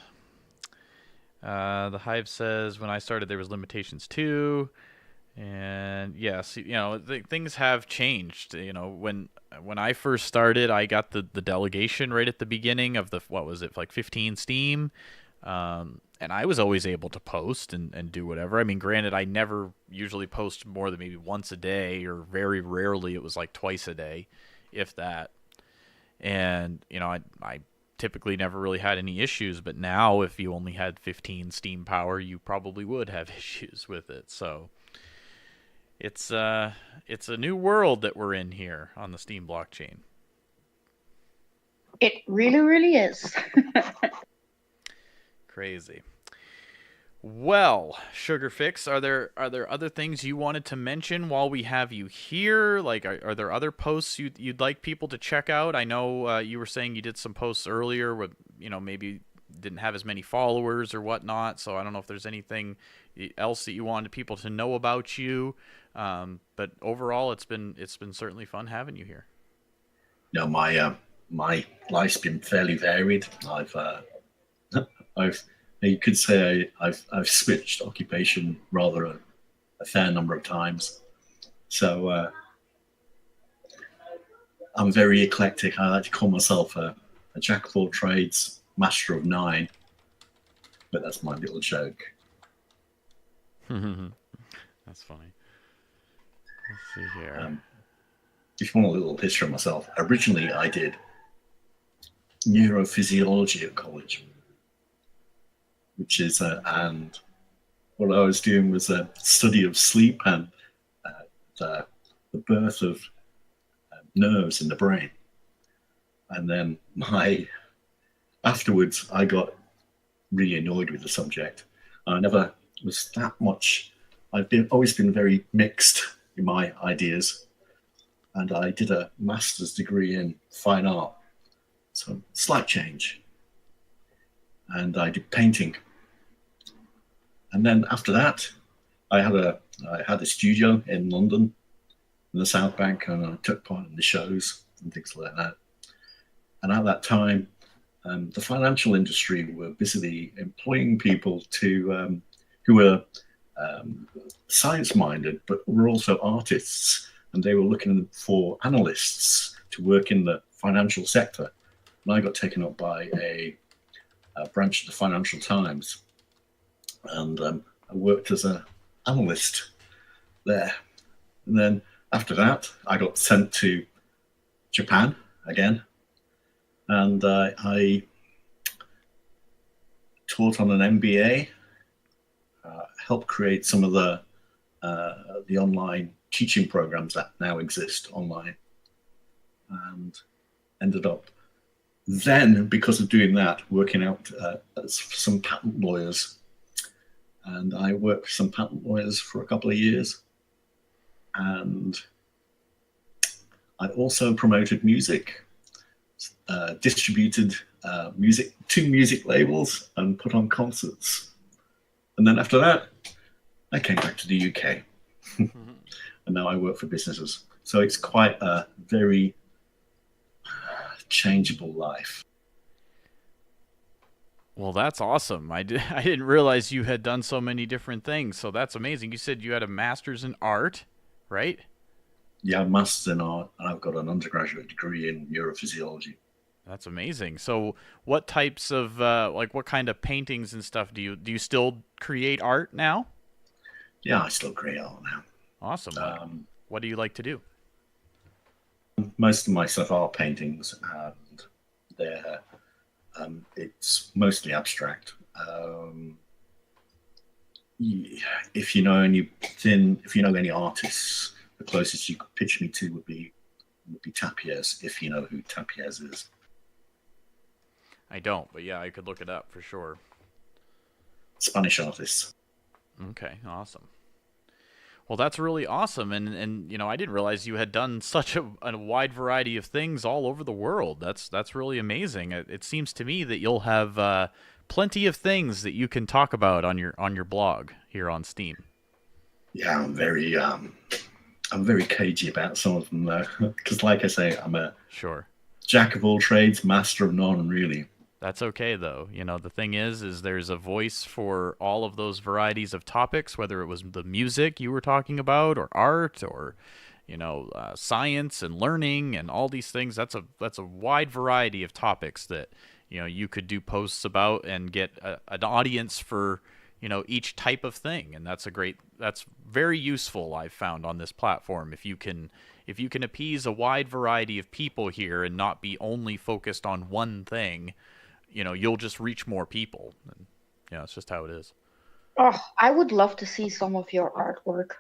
The Hive says, when I started, there was limitations too. And yes, things have changed. When I first started, I got the delegation right at the beginning of the, 15 Steem. And I was always able to post and do whatever. Granted, I never usually post more than maybe once a day, or very rarely it was like twice a day, if that. And, I typically never really had any issues, but now if you only had 15 Steam power, you probably would have issues with it. So it's a new world that we're in here on the Steem blockchain. It really, really is. Crazy. Well, SugarFix, are there other things you wanted to mention while we have you here? Like, are there other posts you'd like people to check out? I know you were saying you did some posts earlier with, maybe didn't have as many followers or whatnot. So I don't know if there's anything else that you wanted people to know about you. But overall, it's been certainly fun having you here. No, my life's been fairly varied. You could say I've switched occupation rather a fair number of times. So I'm very eclectic. I like to call myself a jack of all trades, master of none. But that's my little joke. That's funny. Let's see here. If you want a little history of myself, originally I did neurophysiology at college, which is, and what I was doing was a study of sleep and the birth of nerves in the brain. And then afterwards, I got really annoyed with the subject. I never was that much. I've always been very mixed in my ideas. And I did a master's degree in fine art. So slight change. And I did painting. And then after that, I had a studio in London, in the South Bank, and I took part in the shows and things like that. And at that time, the financial industry were busily employing people who were science-minded, but were also artists, and they were looking for analysts to work in the financial sector. And I got taken up by a branch of the Financial Times, and I worked as an analyst there. And then after that, I got sent to Japan again, and I taught on an MBA, helped create some of the online teaching programs that now exist online, and ended up then, because of doing that, working out as some patent lawyers. And I worked for some patent lawyers for a couple of years. And I also promoted music, distributed music to music labels, and put on concerts. And then after that, I came back to the UK. And now I work for businesses. So it's quite a very changeable life. Well, that's awesome. I didn't realize you had done so many different things. So that's amazing. You said you had a master's in art, right? Yeah, a master's in art, and I've got an undergraduate degree in neurophysiology. That's amazing. So what types of what kind of paintings and stuff do you still create art now? Yeah, I still create art now. Awesome. What do you like to do? Most of my stuff are paintings, and they're it's mostly abstract. If you know any artists, the closest you could pitch me to would be Tapier's, if you know who Tapier's is. I don't, but yeah, I could look it up for sure. Spanish artists. Okay, awesome. Well, that's really awesome, and I didn't realize you had done such a wide variety of things all over the world. That's really amazing. It seems to me that you'll have plenty of things that you can talk about on your blog here on Steem. Yeah, I'm very cagey about some of them though, because like I say, I'm a jack of all trades, master of none, really. That's okay, though. The thing is there's a voice for all of those varieties of topics, whether it was the music you were talking about, or art, or science and learning and all these things. That's a wide variety of topics that you could do posts about and get an audience for each type of thing. And that's very useful, I've found, on this platform. If you can appease a wide variety of people here and not be only focused on one thing, you'll just reach more people. And, it's just how it is. Oh, I would love to see some of your artwork.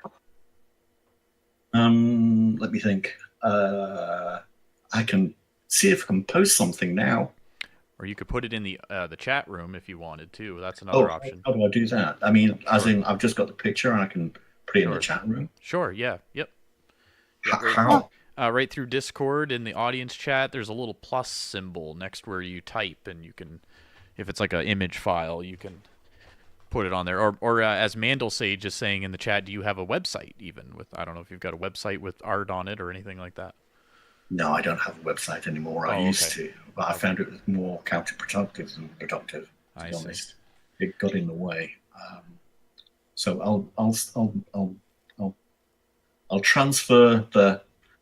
Let me think. I can see if I can post something now. Or you could put it in the chat room if you wanted to. That's another option. How do I do that? I mean, as in, I've just got the picture and I can put it in the chat room? Sure, yeah. Yep. How? Right through Discord in the audience chat, there's a little plus symbol next where you type, and you can, if it's like an image file, you can put it on there. Or as Mandel Sage is saying in the chat, do you have a website even with? I don't know if you've got a website with art on it or anything like that. No, I don't have a website anymore. I used to, but I found it was more counterproductive than productive. To be honest, it got in the way. So I'll transfer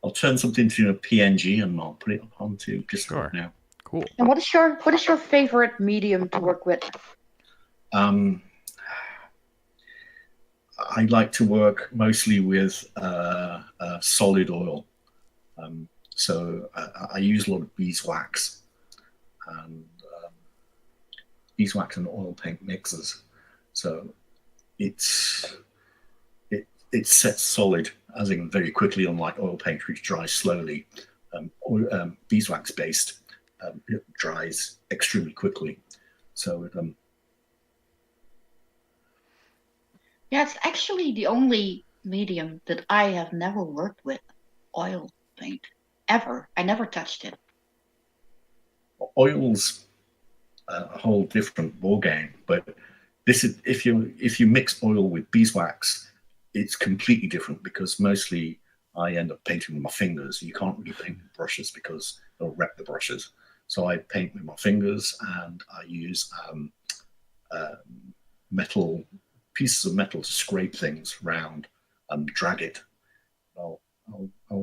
I'll turn something to a PNG and I'll put it up onto Discord now. Cool. And what is your favorite medium to work with? I like to work mostly with solid oil. So I use a lot of beeswax and beeswax and oil paint mixes. So it sets solid, as in very quickly, unlike oil paint, which dries slowly. Beeswax based, it dries extremely quickly. So Yeah, it's actually the only medium that I have never worked with, oil paint, ever. I never touched it. Oil's a whole different ball game, but this is if you mix oil with beeswax, it's completely different, because mostly I end up painting with my fingers. You can't really paint with brushes because they'll wreck the brushes. So I paint with my fingers, and I use metal pieces of metal to scrape things round and drag it. I'll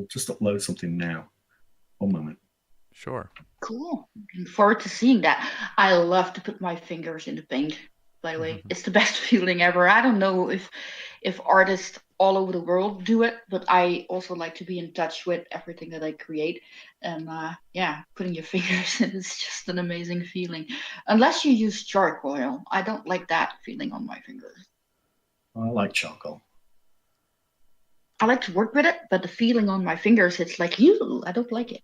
just upload something now. One moment. Sure. Cool. Looking forward to seeing that. I love to put my fingers in the paint, by the way. It's the best feeling ever. I don't know if artists all over the world do it, but I also like to be in touch with everything that I create. And putting your fingers in is just an amazing feeling. Unless you use charcoal. I don't like that feeling on my fingers. I like charcoal. I like to work with it, but the feeling on my fingers, it's like, I don't like it.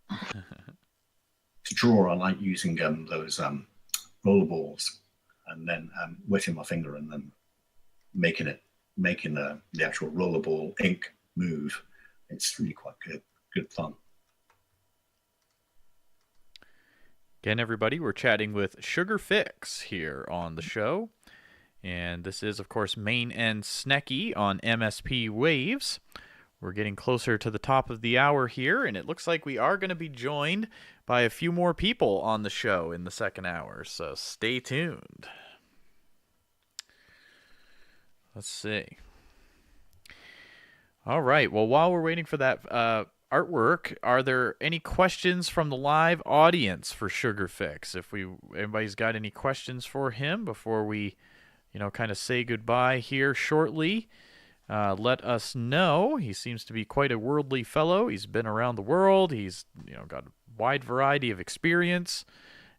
To draw, I like using those roller balls, and then wetting my finger and then making the actual rollerball ink move. It's really quite good fun. Again, everybody, we're chatting with Sugar Fix here on the show. And this is, of course, Ma1ne Snekky on MSPWaves. We're getting closer to the top of the hour here, and it looks like we are going to be joined by a few more people on the show in the second hour, so stay tuned. Let's see. All right, well, while we're waiting for that artwork, are there any questions from the live audience for Sugar Fix? If anybody's got any questions for him before we, kind of say goodbye here shortly, let us know. He seems to be quite a worldly fellow. He's been around the world. He's, got a wide variety of experience.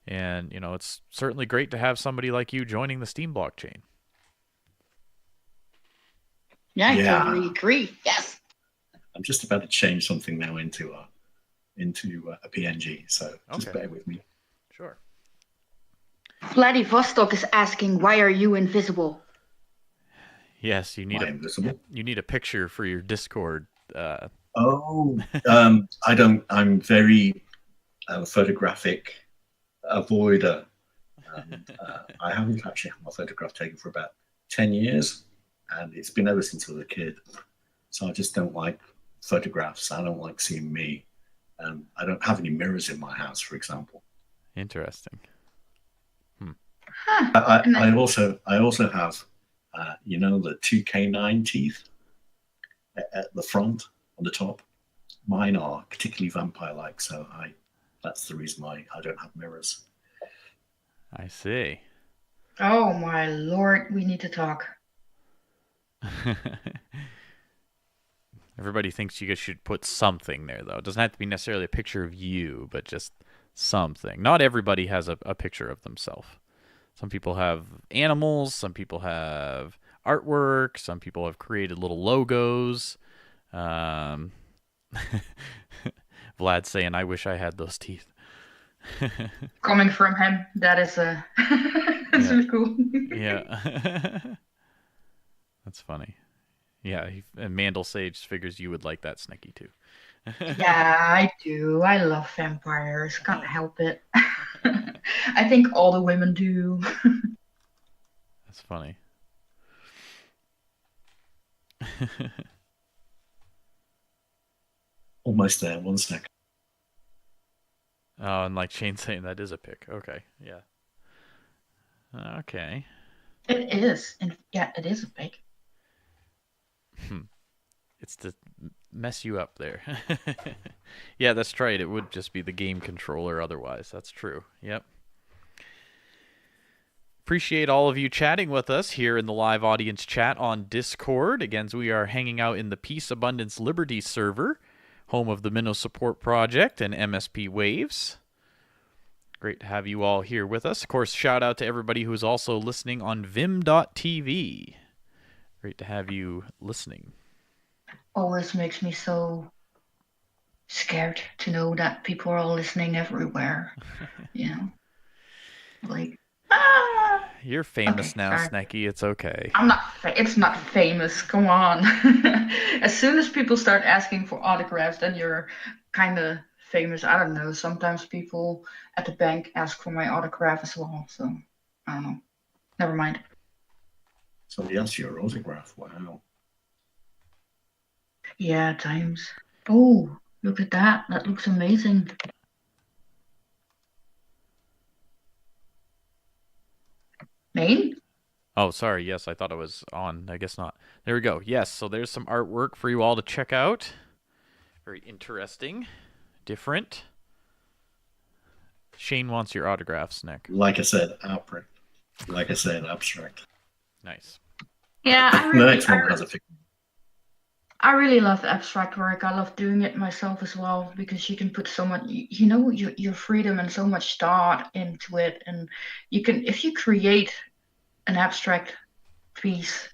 And, it's certainly great to have somebody like you joining the Steem blockchain. Yeah, I totally agree. Yes. I'm just about to change something now into a PNG, so just bear with me. Sure. Vladivostok is asking, why are you invisible? Yes, you need invisible? You need a picture for your Discord. I don't. I'm very photographic avoider. I haven't actually had my photograph taken for about 10 years, and it's been ever since I was a kid. So I just don't like photographs. I don't like seeing me. I don't have any mirrors in my house, for example. Interesting. I also have, the 2K9 teeth at the front on the top. Mine are particularly vampire-like, so that's the reason why I don't have mirrors. I see. Oh my lord, we need to talk. Everybody thinks you guys should put something there, though. It doesn't have to be necessarily a picture of you, but just something. Not everybody has a picture of themselves. Some people have animals. Some people have artwork. Some people have created little logos. Vlad's saying, I wish I had those teeth. Coming from him, that is that's really cool. Yeah. That's funny. Yeah, and Mandel Sage figures you would like that Snekky too. Yeah, I do. I love vampires. Can't help it. I think all the women do. That's funny. Almost there. 1 second. Oh, and like Shane saying that is a pic. Okay, yeah. Okay. It is. And yeah, it is a pic. It's to mess you up there. Yeah, that's right. It would just be the game controller otherwise. That's true. Yep. appreciate all of you chatting with us here in the live audience chat on Discord. Again, we are hanging out in the Peace, Abundance, Liberty server, home of the Minnow Support Project and MSPWaves. Great to have you all here with us. Of course, shout out to everybody who's also listening on vim.tv. Great to have you listening. Always makes me so scared to know that people are all listening everywhere. Like, You're famous okay, now, sorry. Snekky. It's okay. I'm not. It's not famous. Come on. As soon as people start asking for autographs, then you're kind of famous. I don't know. Sometimes people at the bank ask for my autograph as well. So I don't know. Never mind. Somebody else your autograph. Wow. Yeah, times. Oh, look at that. That looks amazing. Maine? Oh, sorry. Yes, I thought it was on. I guess not. There we go. Yes, so there's some artwork for you all to check out. Very interesting. Different. Shane wants your autograph, Snick. Like I said, outprint. Like I said, abstract. Nice. Yeah, The next one has a figure. I really love abstract work. I love doing it myself as well because you can put so much, your freedom and so much thought into it. And you can, if you create an abstract piece,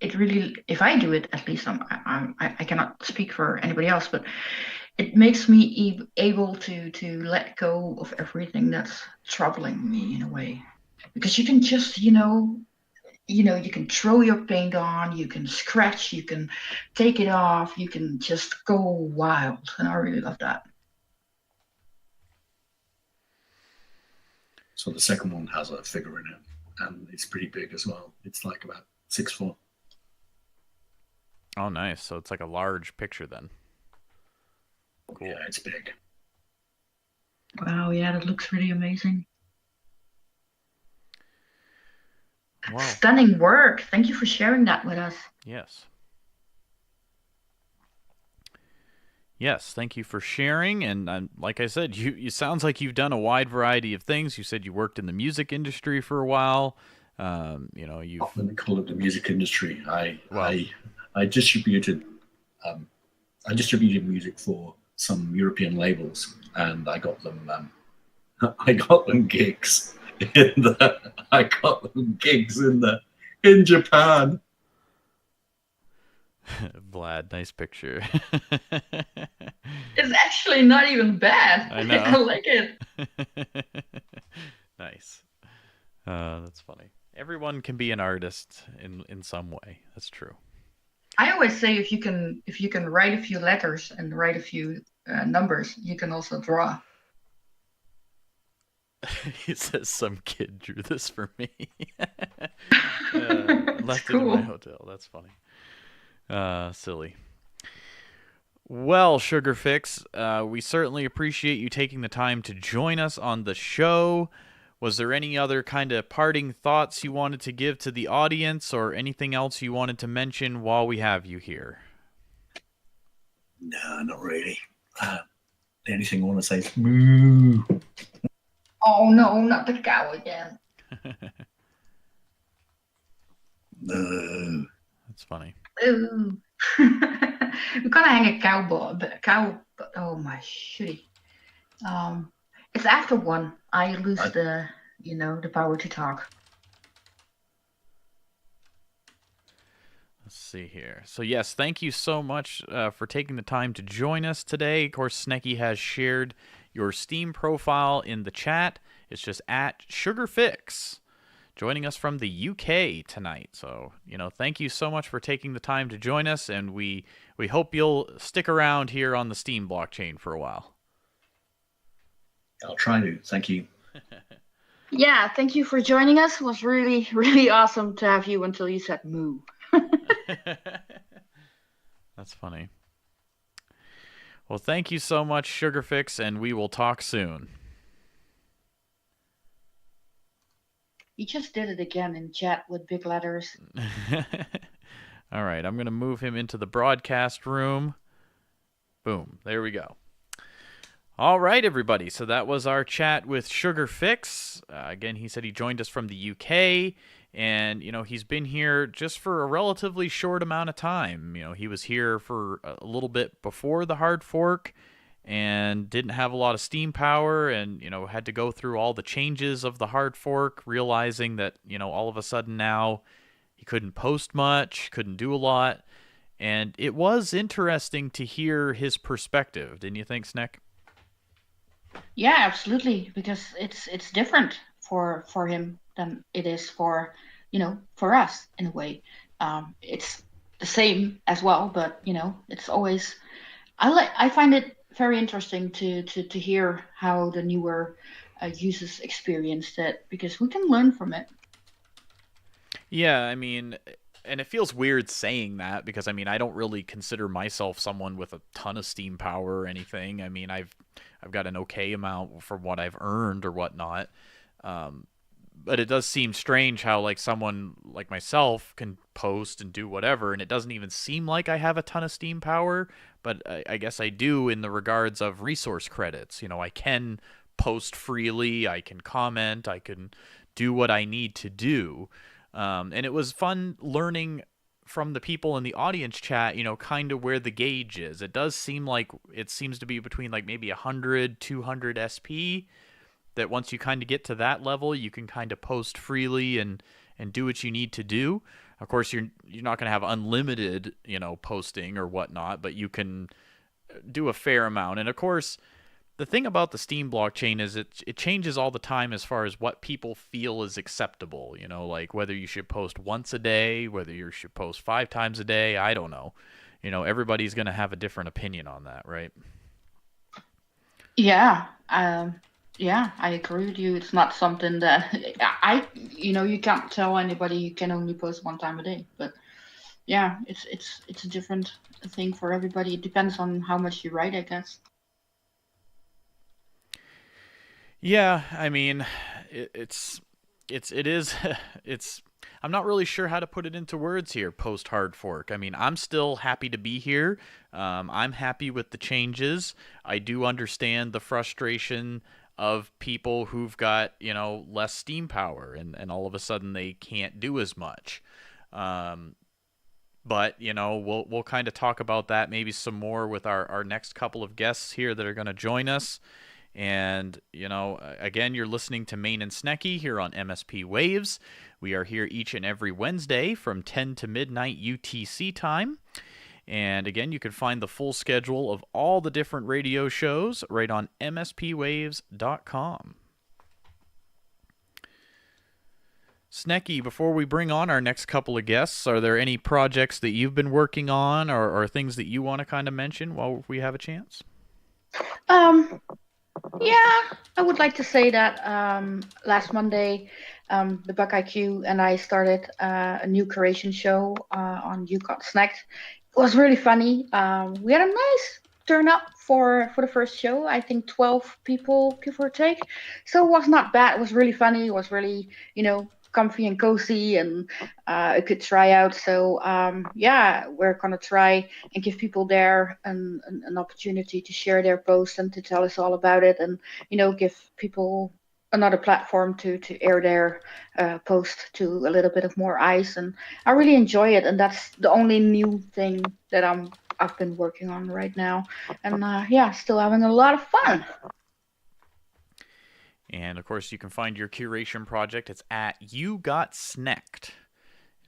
it really, if I do it, at least I cannot speak for anybody else, but it makes me able to let go of everything that's troubling me in a way, because you can just, you can throw your paint on, you can scratch, you can take it off, you can just go wild. And I really love that. So the second one has a figure in it, and it's pretty big as well. It's like about 6 foot. Oh, nice. So it's like a large picture then. Cool. Yeah, it's big. Wow, yeah, that looks really amazing. Wow. Stunning work. Thank you for sharing that with us. Yes. Yes, thank you for sharing. And like I said, you sounds like you've done a wide variety of things. You said you worked in the music industry for a while. You've. When they call it the music industry, I distributed music for some European labels, and I got them gigs in Japan. Vlad, nice picture. It's actually not even bad. I know. I like it. Nice. That's funny. Everyone can be an artist in some way. That's true. I always say if you can write a few letters and write a few numbers, you can also draw. He says some kid drew this for me. Left cool. it in my hotel. That's funny. Silly. Well, Sugarfix, we certainly appreciate you taking the time to join us on the show. Was there any other kind of parting thoughts you wanted to give to the audience, or anything else you wanted to mention while we have you here? No, not really. The only thing I want to say is moo. Oh no, not the cow again. No. That's funny. Ooh. We gotta hang a cow. Oh my shitty. It's after 1. I lose the power to talk. Let's see here. So yes, thank you so much for taking the time to join us today. Of course, Snekky has shared your Steam profile in the chat. It's just @Sugarfix, joining us from the UK tonight. So, thank you so much for taking the time to join us, and we hope you'll stick around here on the Steem blockchain for a while. I'll try to. Thank you. Yeah, thank you for joining us. It was really, really awesome to have you until you said moo. That's funny. Well, thank you so much, Sugarfix, and we will talk soon. He just did it again in chat with big letters. All right, I'm going to move him into the broadcast room. Boom, there we go. All right, everybody. So that was our chat with Sugar Fix. Again, he said he joined us from the UK, and he's been here just for a relatively short amount of time. He was here for a little bit before the hard fork, and didn't have a lot of steam power, and had to go through all the changes of the hard fork, realizing that all of a sudden now he couldn't post much, couldn't do a lot, and it was interesting to hear his perspective. Didn't you think, Snek? Yeah, absolutely, because it's different for him than it is for for us in a way. It's the same as well, but it's always I find it very interesting to hear how the newer users experienced it, because we can learn from it. Yeah, I mean, and it feels weird saying that because I don't really consider myself someone with a ton of steam power or anything. I mean, I've got an okay amount for what I've earned or whatnot. But it does seem strange how like someone like myself can post and do whatever, and it doesn't even seem like I have a ton of steam power, but I guess I do in the regards of resource credits. I can post freely, I can comment, I can do what I need to do. And it was fun learning from the people in the audience chat, kind of where the gauge is. It does seem like it seems to be between like maybe 100, 200 SP, that once you kind of get to that level, you can kind of post freely and do what you need to do. Of course, you're not going to have unlimited, posting or whatnot, but you can do a fair amount. And of course, the thing about the Steem blockchain is it changes all the time as far as what people feel is acceptable. Like whether you should post once a day, whether you should post 5 times a day, I don't know. Everybody's going to have a different opinion on that, right? Yeah. Yeah, I agree with you. It's not something that you can't tell anybody you can only post 1 time a day. But yeah, it's a different thing for everybody. It depends on how much you write, I guess. Yeah, I mean, it is it's. I'm not really sure how to put it into words here. Post hard fork. I mean, I'm still happy to be here. I'm happy with the changes. I do understand the frustration of people who've got less steam power, and all of a sudden they can't do as much. But we'll kind of talk about that maybe some more with our next couple of guests here that are going to join us. And, again, you're listening to Ma1ne Snekky here on MSPWaves. We are here each and every Wednesday from 10 to midnight UTC time. And, again, you can find the full schedule of all the different radio shows right on MSPWaves.com. Snekky, before we bring on our next couple of guests, are there any projects that you've been working on or things that you want to kind of mention while we have a chance? Yeah, I would like to say that last Monday, the Buck IQ and I started a new curation show on You Got Snacked. It was really funny. We had a nice turn up for the first show. I think 12 people, give or take. So it was not bad. It was really funny. It was really, comfy and cozy and a good tryout. So yeah, we're gonna try and give people there an opportunity to share their post and to tell us all about it, and give people another platform to air their post to a little bit of more eyes. And I really enjoy it, and that's the only new thing that I've been working on right now. And yeah, still having a lot of fun. And, of course, you can find your curation project. It's at You Got Snacked.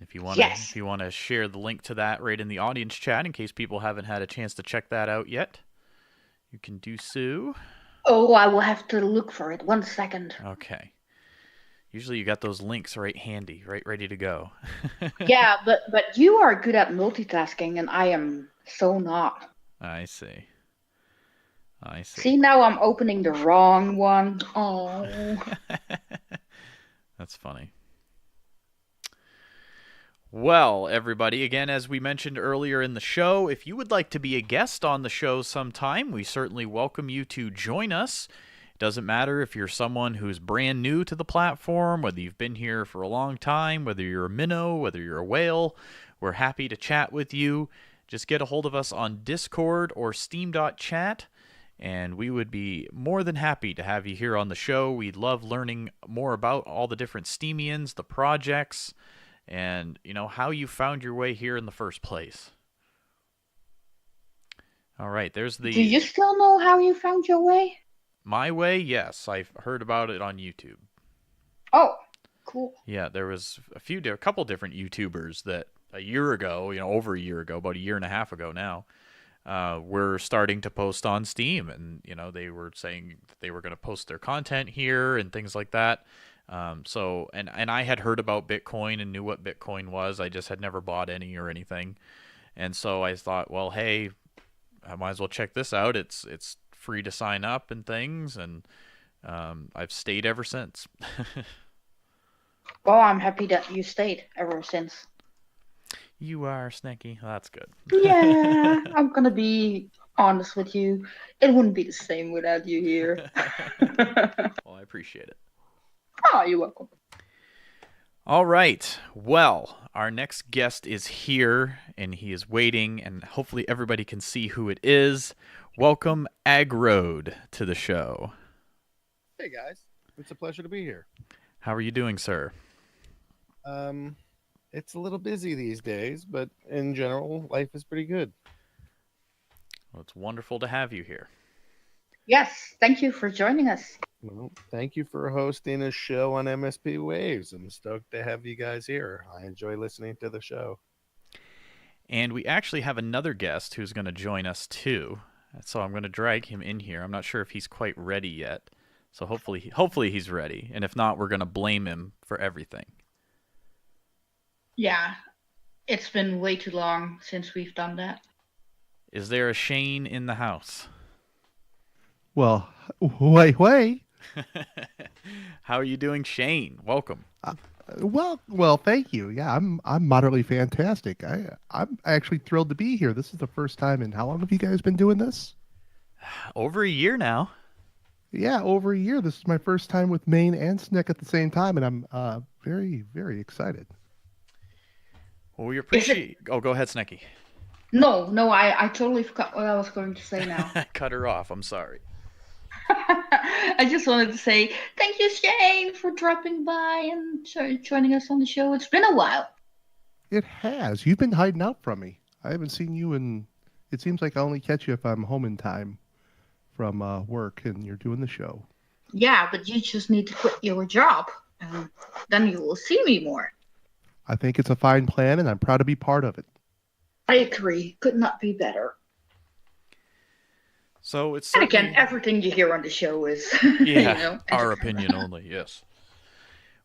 If you want to share the link to that right in the audience chat, in case people haven't had a chance to check that out yet, you can do so. Oh, I will have to look for it. 1 second. Okay. Usually you got those links right handy, right ready to go. Yeah, but you are good at multitasking, and I am so not. I see. See, now I'm opening the wrong one. Oh. That's funny. Well, everybody, again, as we mentioned earlier in the show, if you would like to be a guest on the show sometime, we certainly welcome you to join us. It doesn't matter if you're someone who's brand new to the platform, whether you've been here for a long time, whether you're a minnow, whether you're a whale, we're happy to chat with you. Just get a hold of us on Discord or Steem.chat. and we would be more than happy to have you here on the show. We'd love learning more about all the different Steemians, the projects, and how you found your way here in the first place. All right, there's the... Do you still know how you found your way? My way? Yes, I've heard about it on YouTube. Oh, cool. Yeah, there was a couple different YouTubers that a year ago, over a year ago, about a year and a half ago now, were starting to post on Steam, and they were saying that they were going to post their content here and things like that. So I had heard about Bitcoin and knew what Bitcoin was. I just had never bought any or anything, and so I thought, well, hey, I might as well check this out. It's free to sign up and things, and I've stayed ever since. Well, I'm happy that you stayed ever since. You are, Snekky. That's good. Yeah, I'm gonna be honest with you. It wouldn't be the same without you here. Well, I appreciate it. Oh, you're welcome. All right. Well, our next guest is here, and he is waiting, and hopefully everybody can see who it is. Welcome, Agrode, to the show. Hey, guys. It's a pleasure to be here. How are you doing, sir? It's a little busy these days, but in general, life is pretty good. Well, it's wonderful to have you here. Yes, thank you for joining us. Well, thank you for hosting a show on MSPWaves. I'm stoked to have you guys here. I enjoy listening to the show. And we actually have another guest who's going to join us too. So I'm going to drag him in here. I'm not sure if he's quite ready yet. So hopefully he's ready. And if not, we're going to blame him for everything. Yeah, it's been way too long since we've done that. Is there a Shane in the house? Well, wait. How are you doing, Shane? Welcome. Well, thank you. Yeah, I'm moderately fantastic. I'm actually thrilled to be here. This is the first time in how long have you guys been doing this? Over a year now. Yeah, over a year. This is my first time with Ma1ne and Snekky at the same time, and I'm very, very excited. Well, we appreciate... Oh, go ahead, Snekky. No, I totally forgot what I was going to say now. Cut her off. I'm sorry. I just wanted to say thank you, Shane, for dropping by and joining us on the show. It's been a while. It has. You've been hiding out from me. I haven't seen you in... It seems like I only catch you if I'm home in time from work and you're doing the show. Yeah, but you just need to quit your job, and then you will see me more. I think it's a fine plan, and I'm proud to be part of it. I agree. Could not be better. So it's and again, everything you hear on the show is our opinion only. Yes.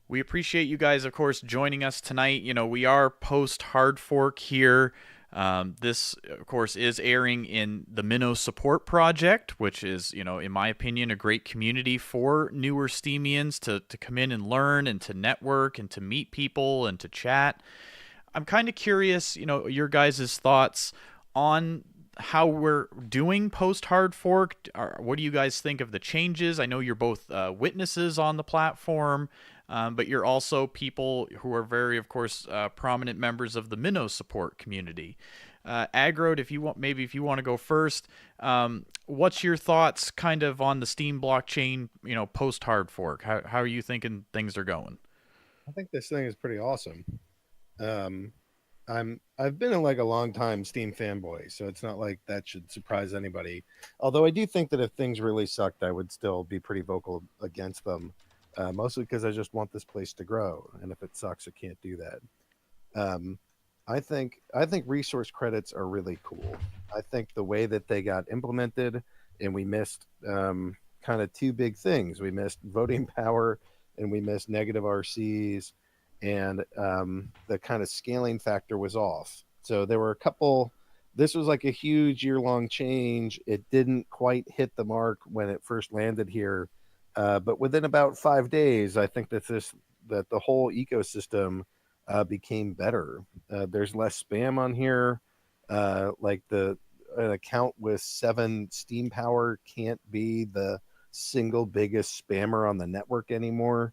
We appreciate you guys, of course, joining us tonight. We are post hard fork here. This, of course, is airing in the Minnow Support Project, which is, in my opinion, a great community for newer Steemians to come in and learn and to network and to meet people and to chat. I'm kind of curious, your guys' thoughts on how we're doing post hard fork. What do you guys think of the changes? I know you're both witnesses on the platform, but you're also people who are very, of course, prominent members of the Minnow support community. Agrode, if you want to go first, what's your thoughts kind of on the Steem blockchain, post hard fork? How are you thinking things are going? I think this thing is pretty awesome. I've been a long time Steem fanboy, so it's not like that should surprise anybody. Although I do think that if things really sucked, I would still be pretty vocal against them. Mostly because I just want this place to grow, and if it sucks, it can't do that. I think resource credits are really cool. I think the way that they got implemented, and we missed kind of two big things. We missed voting power, and we missed negative RCs, and the kind of scaling factor was off. So there were a couple. This was like a huge year-long change. It didn't quite hit the mark when it first landed here. But within about 5 days, I think that the whole ecosystem became better. There's less spam on here. An account with 7 Steem power can't be the single biggest spammer on the network anymore.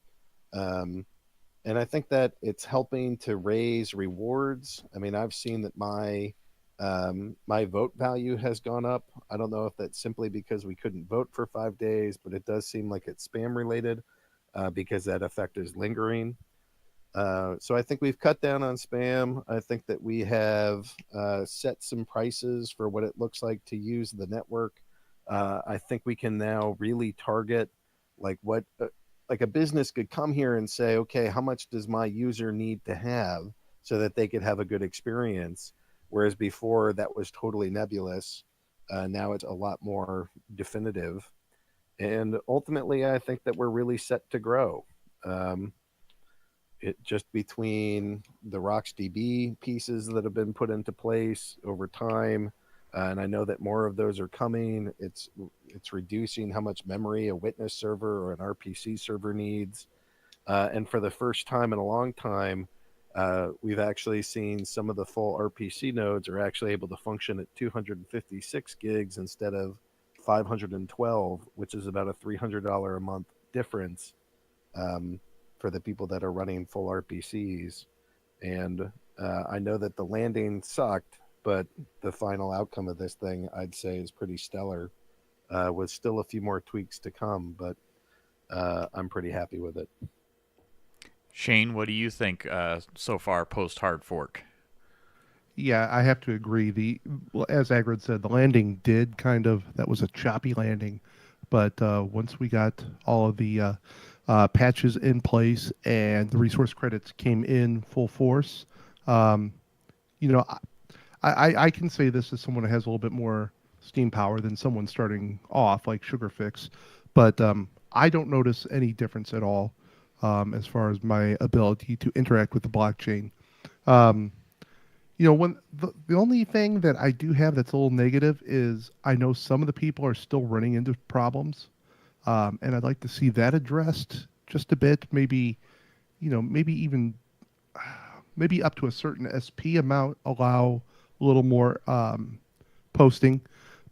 And I think that it's helping to raise rewards. I mean, I've seen that my My vote value has gone up. I don't know if that's simply because we couldn't vote for 5 days, but it does seem like it's spam related because that effect is lingering. So I think we've cut down on spam. I think that we have set some prices for what it looks like to use the network. I think we can now really target like what like a business could come here and say, okay, how much does my user need to have so that they could have a good experience? Whereas before that was totally nebulous. Now it's a lot more definitive. And ultimately, I think that we're really set to grow. It just between the RocksDB pieces that have been put into place over time, and I know that more of those are coming. It's reducing how much memory a witness server or an RPC server needs, and for the first time in a long time, we've actually seen some of the full RPC nodes are actually able to function at 256 gigs instead of 512, which is about a $300 a month difference. For the people that are running full RPCs. And I know that the landing sucked, but the final outcome of this thing, I'd say, is pretty stellar, with still a few more tweaks to come, but I'm pretty happy with it. Shane, what do you think so far post hard fork? Yeah, I have to agree. As Agrid said, the landing that was a choppy landing, but once we got all of the patches in place and the resource credits came in full force, I can say this as someone who has a little bit more steam power than someone starting off like Sugarfix, but I don't notice any difference at all as far as my ability to interact with the blockchain. When the only thing that I do have that's a little negative is I know some of the people are still running into problems, and I'd like to see that addressed just a bit. Maybe even maybe up to a certain SP amount, allow a little more posting,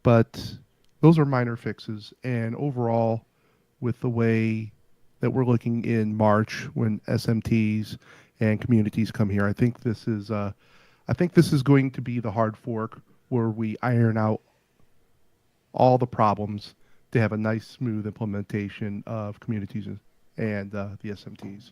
but those are minor fixes. And overall, with the way that we're looking in March when SMTs and communities come here, I think this is going to be the hard fork where we iron out all the problems to have a nice, smooth implementation of communities and the SMTs.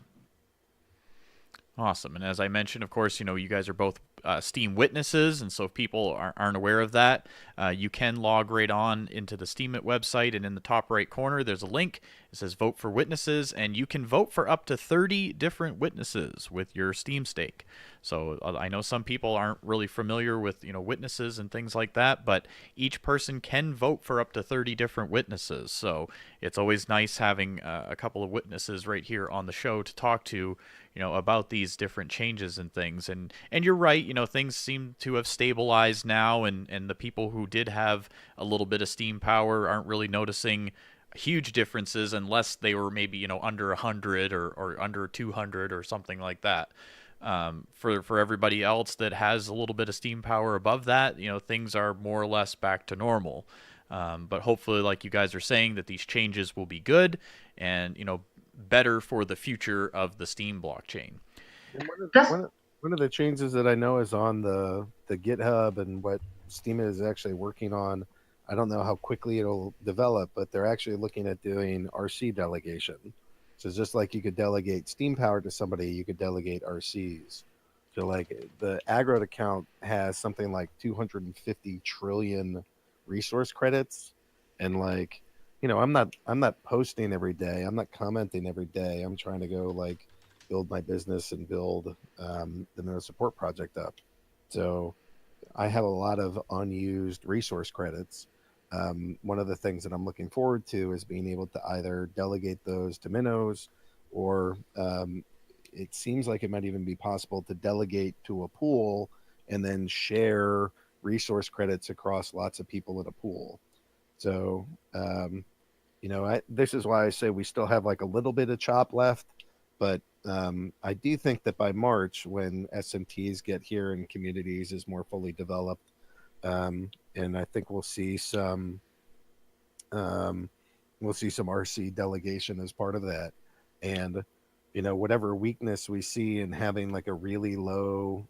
Awesome. And as I mentioned, of course, you guys are both Steem witnesses, and so if people aren't aware of that, you can log right on into the STEEMIT website, and in the top right corner, there's a link. It says Vote for Witnesses, and you can vote for up to 30 different witnesses with your Steem stake. So I know some people aren't really familiar with witnesses and things like that, but each person can vote for up to 30 different witnesses. So it's always nice having a couple of witnesses right here on the show to talk to about these different changes and things. And you're right, things seem to have stabilized now, and the people who did have a little bit of steam power aren't really noticing huge differences unless they were maybe under 100 or under 200 or something like that. For everybody else that has a little bit of steam power above that, things are more or less back to normal. But hopefully, like you guys are saying, that these changes will be good and better for the future of the Steem blockchain. One of the changes that I know is on the GitHub and what Steem is actually working on. I don't know how quickly it'll develop, but they're actually looking at doing RC delegation. So just like you could delegate Steem power to somebody, you could delegate RCs. So like the Agro account has something like 250 trillion resource credits, and like I'm not posting every day. I'm not commenting every day. I'm trying to go like build my business and build the Node support project up. So I have a lot of unused resource credits. One of the things that I'm looking forward to is being able to either delegate those to minnows, or it seems like it might even be possible to delegate to a pool and then share resource credits across lots of people in a pool. So, this is why I say we still have like a little bit of chop left, but I do think that by March, when SMTs get here and communities is more fully developed, and I think we'll see some RC delegation as part of that. And whatever weakness we see in having like a really low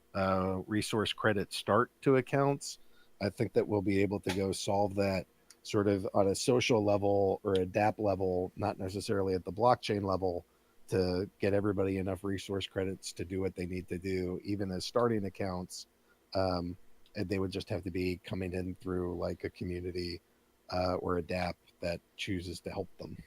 resource credit start to accounts, I think that we'll be able to go solve that sort of on a social level or a DApp level, not necessarily at the blockchain level, to get everybody enough resource credits to do what they need to do, even as starting accounts. And they would just have to be coming in through like a community or a DApp that chooses to help them.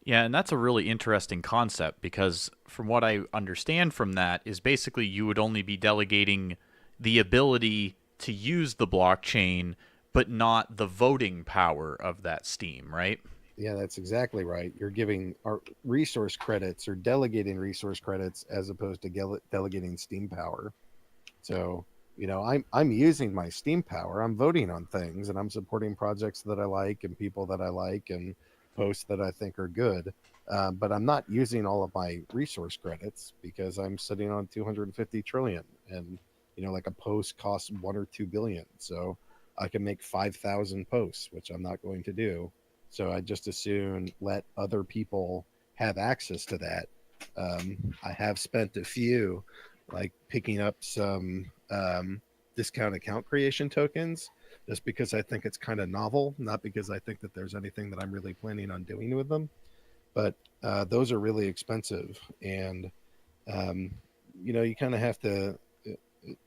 Yeah, and that's a really interesting concept, because from what I understand from that is basically you would only be delegating the ability to use the blockchain, but not the voting power of that Steem, right? Yeah, that's exactly right. You're giving our resource credits or delegating resource credits as opposed to delegating Steem power. So, I'm using my Steem power. I'm voting on things and I'm supporting projects that I like and people that I like and posts that I think are good. But I'm not using all of my resource credits because I'm sitting on 250 trillion, and like a post costs 1 or 2 billion. So I can make 5,000 posts, which I'm not going to do. So I just as soon let other people have access to that. I have spent a few, like picking up some discount account creation tokens, just because I think it's kind of novel, not because I think that there's anything that I'm really planning on doing with them. But those are really expensive, and you kind of have to.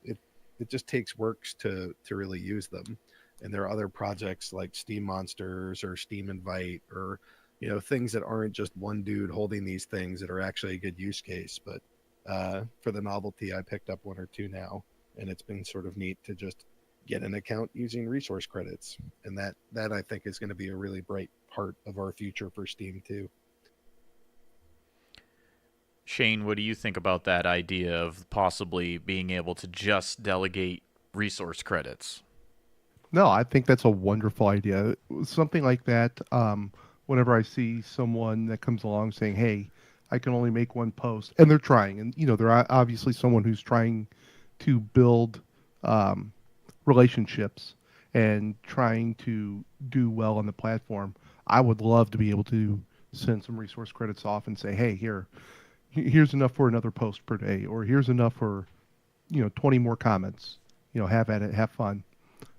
It just takes works to really use them. And there are other projects like Steem Monsters or Steem Invite, or things that aren't just one dude holding these things that are actually a good use case. But for the novelty, I picked up 1 or 2 now, and it's been sort of neat to just get an account using resource credits. And that I think is going to be a really bright part of our future for Steem too. Shane, what do you think about that idea of possibly being able to just delegate resource credits? No, I think that's a wonderful idea. Something like that. Whenever I see someone that comes along saying, "Hey, I can only make one post," and they're trying, and they're obviously someone who's trying to build relationships and trying to do well on the platform, I would love to be able to send some resource credits off and say, "Hey, here's enough for another post per day," or "Here's enough for 20 more comments. Have at it, have fun."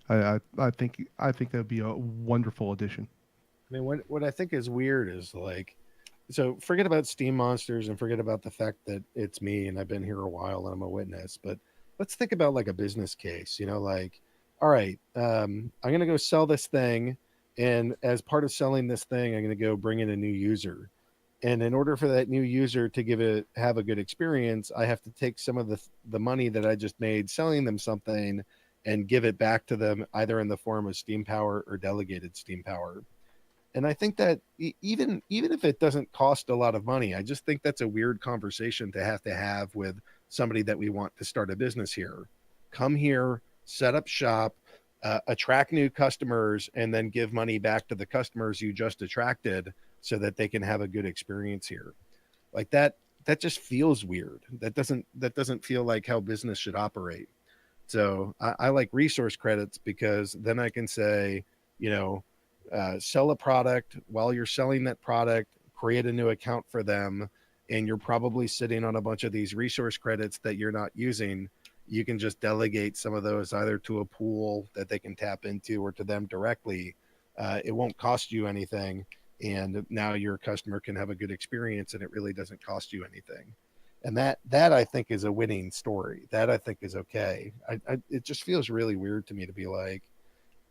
I think that would be a wonderful addition. I mean, what I think is weird is like, so forget about Steem Monsters and forget about the fact that it's me and I've been here a while and I'm a witness, but let's think about like a business case, like, all right, I'm going to go sell this thing. And as part of selling this thing, I'm going to go bring in a new user. And in order for that new user to have a good experience, I have to take some of the money that I just made selling them something and give it back to them either in the form of Steem power or delegated Steem power. And I think that even if it doesn't cost a lot of money, I just think that's a weird conversation to have with somebody that we want to start a business here. Come here, set up shop, attract new customers, and then give money back to the customers you just attracted so that they can have a good experience here. Like that just feels weird. That doesn't feel like how business should operate. So I like resource credits because then I can say, sell a product. While you're selling that product, create a new account for them, and you're probably sitting on a bunch of these resource credits that you're not using. You can just delegate some of those either to a pool that they can tap into or to them directly. It won't cost you anything, and now your customer can have a good experience, and it really doesn't cost you anything. And that I think is a winning story. That I think is okay. It just feels really weird to me to be like,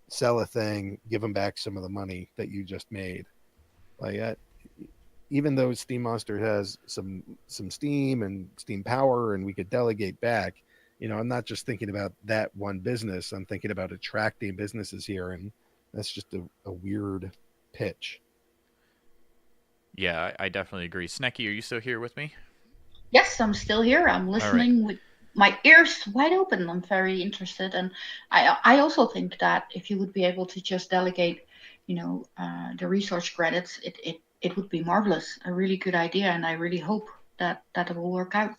sell a thing, give them back some of the money that you just made. Like, even though Steem Monster has some Steem and Steem power, and we could delegate back, I'm not just thinking about that one business. I'm thinking about attracting businesses here, and that's just a weird pitch. Yeah, I definitely agree. Snekky, are you still here with me? Yes, I'm still here. I'm listening with my ears wide open. I'm very interested, and I also think that if you would be able to just delegate, the resource credits, it would be marvelous. A really good idea, and I really hope that it will work out.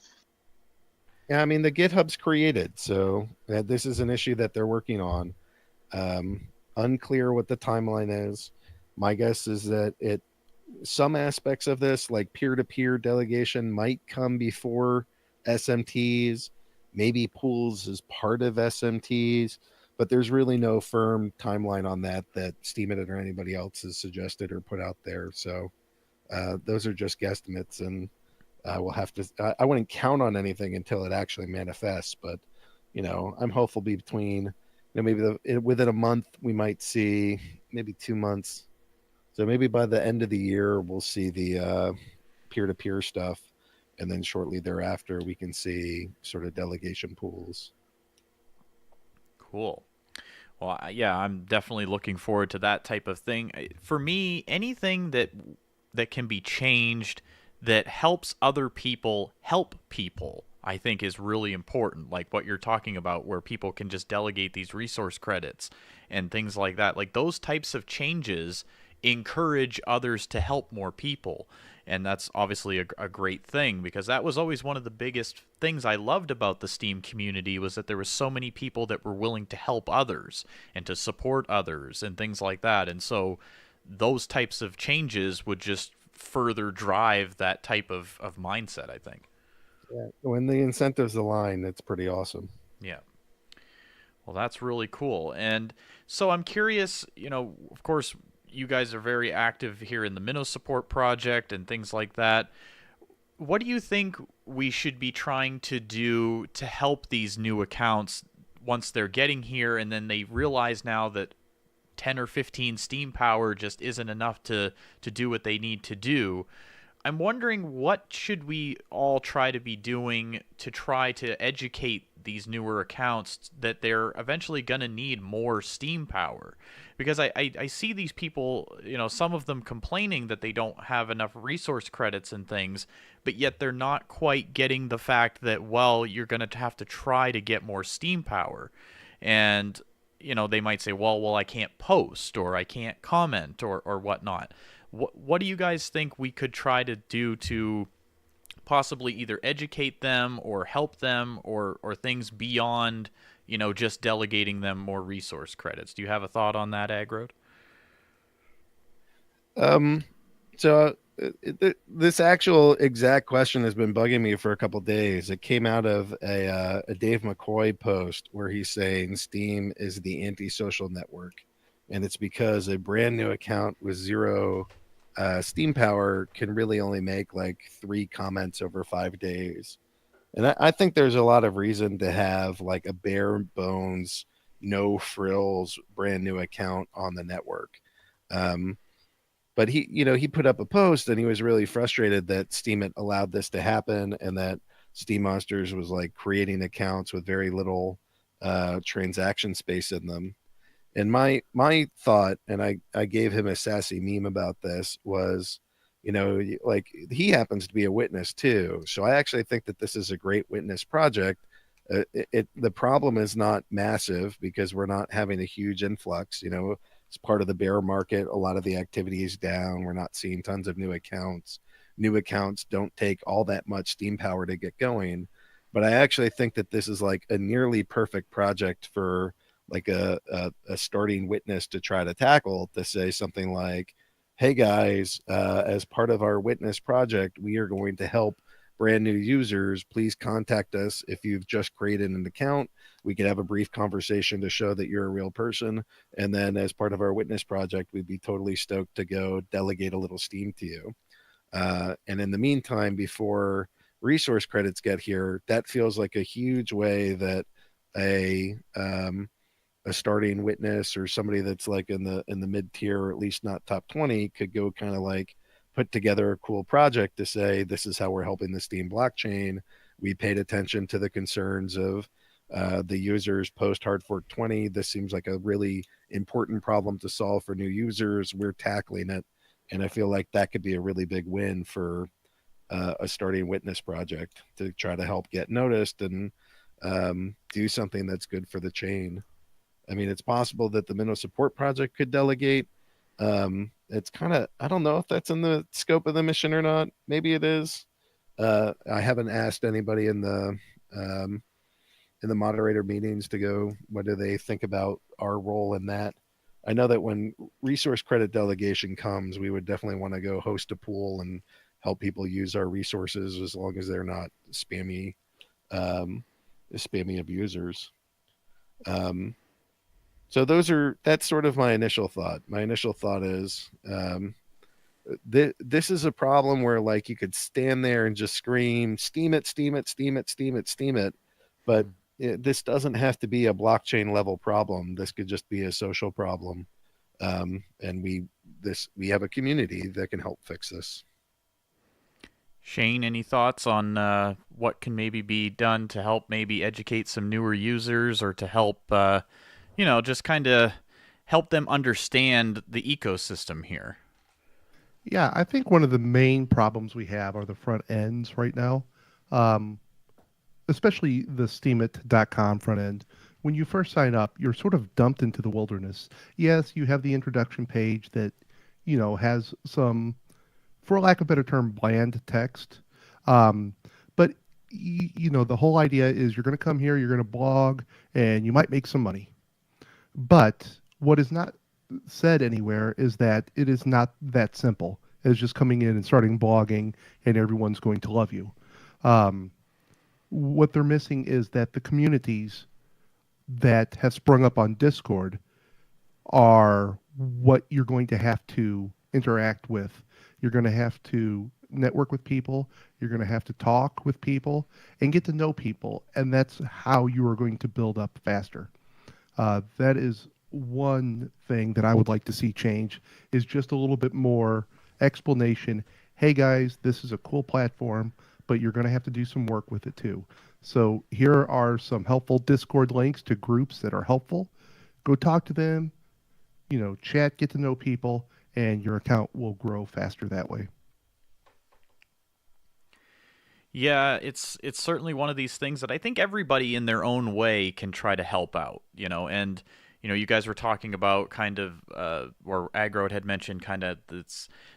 Yeah, I mean, the GitHub's created, so this is an issue that they're working on. Unclear what the timeline is. My guess is that some aspects of this, like peer-to-peer delegation, might come before SMTs. Maybe pools is part of SMTs, but there's really no firm timeline on that STEEMIT or anybody else has suggested or put out there. So those are just guesstimates, and we'll have to. I wouldn't count on anything until it actually manifests, but I'm hopeful between maybe within a month we might see, maybe 2 months. So maybe by the end of the year we'll see the peer-to-peer stuff, and then shortly thereafter we can see sort of delegation pools. Cool. Well, yeah, I'm definitely looking forward to that type of thing. For me, anything that can be changed that helps other people help people, I think is really important. Like what you're talking about, where people can just delegate these resource credits and things like that. Like those types of changes encourage others to help more people. And that's obviously a great thing, because that was always one of the biggest things I loved about the Steem community, was that there was so many people that were willing to help others and to support others and things like that. And so those types of changes would just further drive that type of mindset, I think. Yeah. When the incentives align, it's pretty awesome. Yeah. Well, that's really cool. And so I'm curious, of course, you guys are very active here in the Minnow Support Project and things like that. What do you think we should be trying to do to help these new accounts once they're getting here and then they realize now that 10 or 15 Steem power just isn't enough to do what they need to do? I'm wondering, what should we all try to be doing to try to educate these newer accounts that they're eventually going to need more Steem power? Because I see these people, some of them complaining that they don't have enough resource credits and things, but yet they're not quite getting the fact that, well, you're going to have to try to get more Steem power. And, they might say, well, I can't post, or I can't comment, or whatnot. What do you guys think we could try to do to possibly either educate them or help them, or things beyond, just delegating them more resource credits? Do you have a thought on that, Agrode? So this actual exact question has been bugging me for a couple of days. It came out of a Dave McCoy post where he's saying Steem is the antisocial network, and it's because a brand new account with 0 Steem power can really only make like 3 comments over 5 days. And I think there's a lot of reason to have like a bare bones, no frills, brand new account on the network. But he put up a post and he was really frustrated that STEEMIT allowed this to happen, and that Steem Monsters was like creating accounts with very little transaction space in them. And my thought, and I gave him a sassy meme about this, was, like, he happens to be a witness too. So I actually think that this is a great witness project. The problem is not massive because we're not having a huge influx. It's part of the bear market. A lot of the activity is down. We're not seeing tons of new accounts. New accounts don't take all that much Steem power to get going. But I actually think that this is like a nearly perfect project for like a starting witness to try to tackle, to say something like, hey guys, as part of our witness project, we are going to help brand new users. Please contact us if you've just created an account. We could have a brief conversation to show that you're a real person. And then as part of our witness project, we'd be totally stoked to go delegate a little Steem to you. And in the meantime, before resource credits get here, that feels like a huge way that a starting witness or somebody that's like in the mid tier, or at least not top 20, could go kind of like put together a cool project to say, this is how we're helping the Steem blockchain. We paid attention to the concerns of the users post hard fork 20. This seems like a really important problem to solve for new users. We're tackling it. And I feel like that could be a really big win for a starting witness project to try to help get noticed and do something that's good for the chain. I mean, it's possible that the Minnow Support Project could delegate. It's kind of, I don't know if that's in the scope of the mission or not. Maybe it is. I haven't asked anybody in the moderator meetings to go, what do they think about our role in that? I know that when resource credit delegation comes, we would definitely want to go host a pool and help people use our resources as long as they're not spammy abusers. So that's sort of my initial thought. My initial thought is this is a problem where like you could stand there and just scream, steam it, steam it, steam it, steam it, steam it. But this doesn't have to be a blockchain level problem. This could just be a social problem. And we have a community that can help fix this. Shane, any thoughts on what can maybe be done to help maybe educate some newer users, or to help, just kind of help them understand the ecosystem here? Yeah, I think one of the main problems we have are the front ends right now, especially the STEEMIT.com front end. When you first sign up, you're sort of dumped into the wilderness. Yes, you have the introduction page that, has some, for lack of a better term, bland text. But, the whole idea is you're going to come here, you're going to blog, and you might make some money. But what is not said anywhere is that it is not that simple as just coming in and starting blogging and everyone's going to love you. What they're missing is that the communities that have sprung up on Discord are what you're going to have to interact with. You're going to have to network with people. You're going to have to talk with people and get to know people. And that's how you are going to build up faster. That is one thing that I would like to see change, is just a little bit more explanation. Hey guys, this is a cool platform, but you're going to have to do some work with it too. So here are some helpful Discord links to groups that are helpful. Go talk to them, chat, get to know people, and your account will grow faster that way. Yeah, it's certainly one of these things that I think everybody in their own way can try to help out, and you guys were talking about kind of, or Aggro had mentioned kind of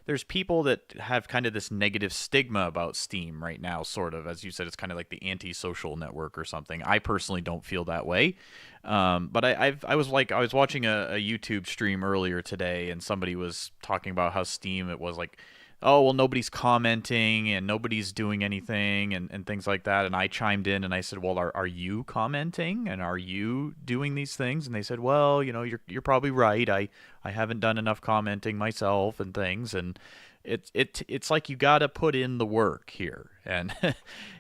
there's people that have kind of this negative stigma about Steam right now, sort of, as you said, it's kind of like the anti-social network or something. I personally don't feel that way. But I was watching a YouTube stream earlier today, and somebody was talking about how Steam, it was like, oh, well, nobody's commenting and nobody's doing anything and things like that. And I chimed in and I said, well, are you commenting and are you doing these things? And they said, well, you're probably right. I haven't done enough commenting myself and things. And it's like you got to put in the work here. And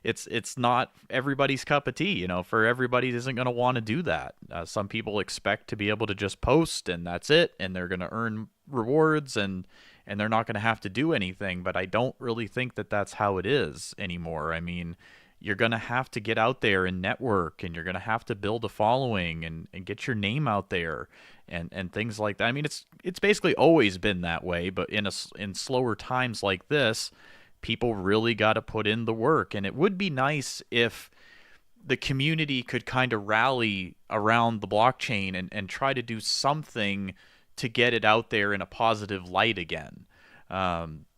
it's not everybody's cup of tea. For everybody isn't going to want to do that. Some people expect to be able to just post and that's it. And they're going to earn rewards and they're not going to have to do anything, but I don't really think that that's how it is anymore. I mean, you're going to have to get out there and network, and you're going to have to build a following and get your name out there and things like that. I mean, it's basically always been that way, but in slower times like this, people really got to put in the work. And it would be nice if the community could kind of rally around the blockchain and try to do something to get it out there in a positive light again.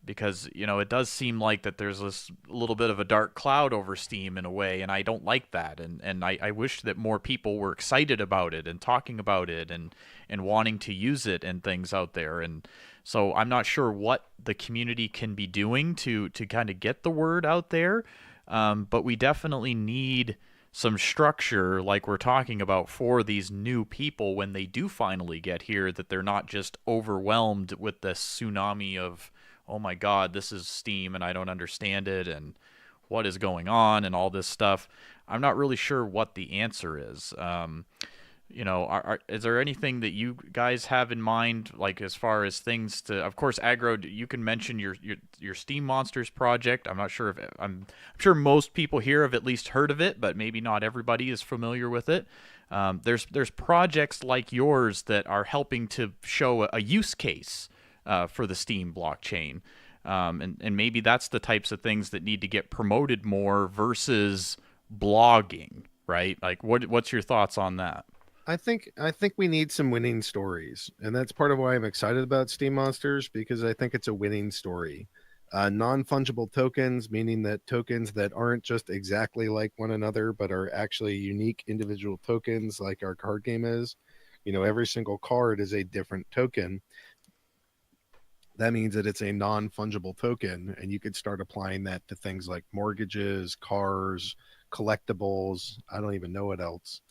Because, it does seem like that there's this little bit of a dark cloud over Steam in a way, and I don't like that. And I wish that more people were excited about it and talking about it and wanting to use it and things out there. And so I'm not sure what the community can be doing to kind of get the word out there, but we definitely need some structure like we're talking about for these new people when they do finally get here, that they're not just overwhelmed with this tsunami of, oh my God, this is Steam and I don't understand it and what is going on and all this stuff. I'm not really sure what the answer is. Is there anything that you guys have in mind, like as far as things to, of course, Aggro, you can mention your Steam Monsters project. I'm not sure if I'm sure most people here have at least heard of it, but maybe not everybody is familiar with it. There's projects like yours that are helping to show a use case for the Steam blockchain. And maybe that's the types of things that need to get promoted more versus blogging, right? Like what's your thoughts on that? I think we need some winning stories, and that's part of why I'm excited about Steam Monsters, because I think it's a winning story. Non-fungible tokens, meaning that tokens that aren't just exactly like one another, but are actually unique individual tokens like our card game is. every single card is a different token. That means that it's a non-fungible token, and you could start applying that to things like mortgages, cars, collectibles. I don't even know what else.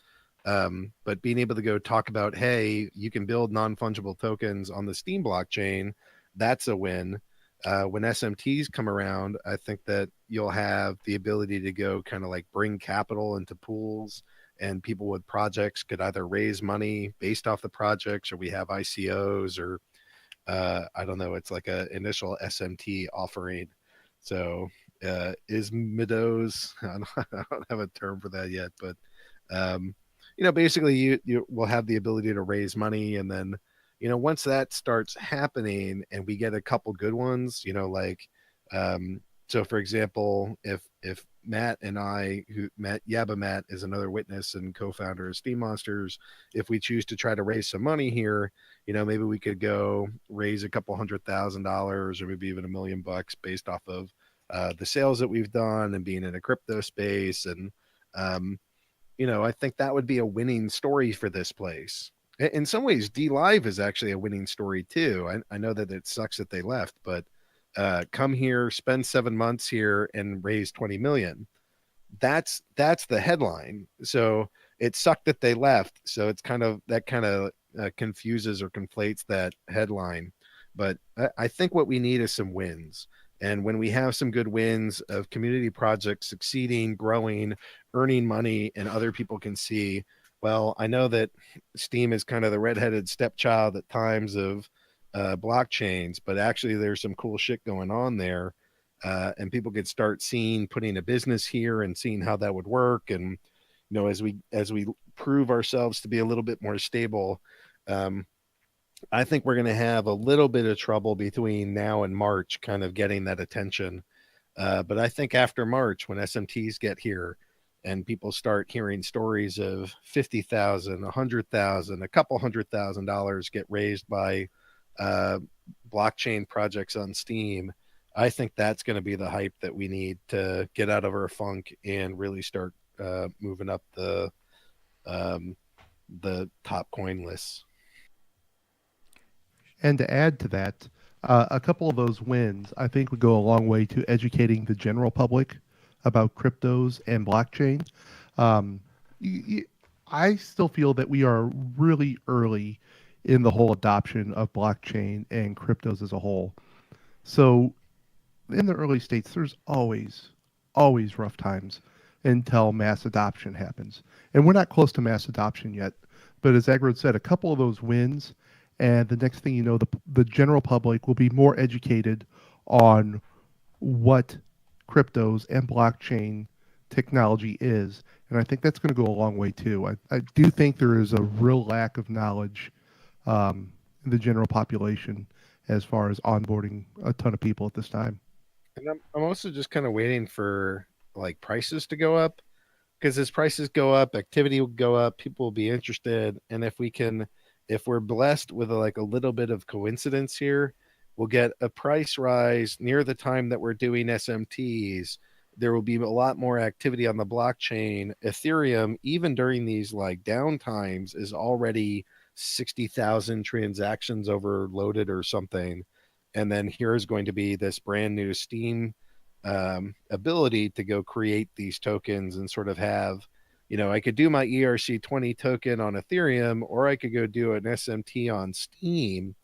But being able to go talk about, hey, you can build non-fungible tokens on the Steem blockchain, that's a win. When SMTs come around, I think that you'll have the ability to go kind of like bring capital into pools, and people with projects could either raise money based off the projects, or we have ICOs, or I don't know, it's like a initial SMT offering. So is Midos, I don't have a term for that yet, but basically you will have the ability to raise money, and then once that starts happening and we get a couple good ones, like so for example, if Matt and I, Matt is another witness and co-founder of Steam Monsters, if we choose to try to raise some money here, maybe we could go raise a couple $100,000 or maybe even $1 million based off of the sales that we've done and being in a crypto space. And I think that would be a winning story for this place. In some ways, D Live is actually a winning story too. I know that it sucks that they left, but come here, spend 7 months here, and raise 20 million. That's the headline. So it sucked that they left. So it's kind of confuses or conflates that headline. But I think what we need is some wins. And when we have some good wins of community projects succeeding, growing, earning money, and other people can see, well, I know that Steem is kind of the redheaded stepchild at times of blockchains, but actually there's some cool shit going on there. And people could start putting a business here and seeing how that would work. And, as we prove ourselves to be a little bit more stable, I think we're going to have a little bit of trouble between now and March kind of getting that attention. But I think after March, when SMTs get here and people start hearing stories of 50,000, 100,000, a couple $100,000 get raised by blockchain projects on Steem, I think that's going to be the hype that we need to get out of our funk and really start moving up the top coin lists. And to add to that, a couple of those wins, I think, would go a long way to educating the general public about cryptos and blockchain. I still feel that we are really early in the whole adoption of blockchain and cryptos as a whole. So in the early states, there's always rough times until mass adoption happens. And we're not close to mass adoption yet. But as Agrod said, a couple of those wins, and the next thing you know, the general public will be more educated on what cryptos and blockchain technology is. And I think that's going to go a long way too. I do think there is a real lack of knowledge in the general population as far as onboarding a ton of people at this time. And I'm also just kind of waiting for like prices to go up, because as prices go up, activity will go up, people will be interested. And if we're blessed with a little bit of coincidence here, we'll get a price rise near the time that we're doing SMTs. There will be a lot more activity on the blockchain. Ethereum, even during these down times, is already 60,000 transactions overloaded or something. And then here's going to be this brand new Steem ability to go create these tokens and sort of have, I could do my ERC20 token on Ethereum, or I could go do an SMT on Steem.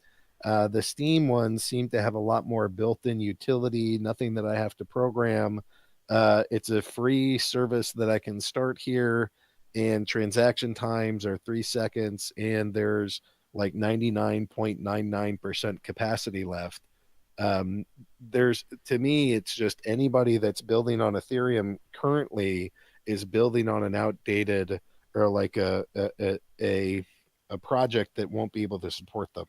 The Steem ones seem to have a lot more built-in utility, nothing that I have to program. It's a free service that I can start here, and transaction times are 3 seconds, and there's 99.99% capacity left. To me, it's just anybody that's building on Ethereum currently is building on an outdated or a project that won't be able to support them.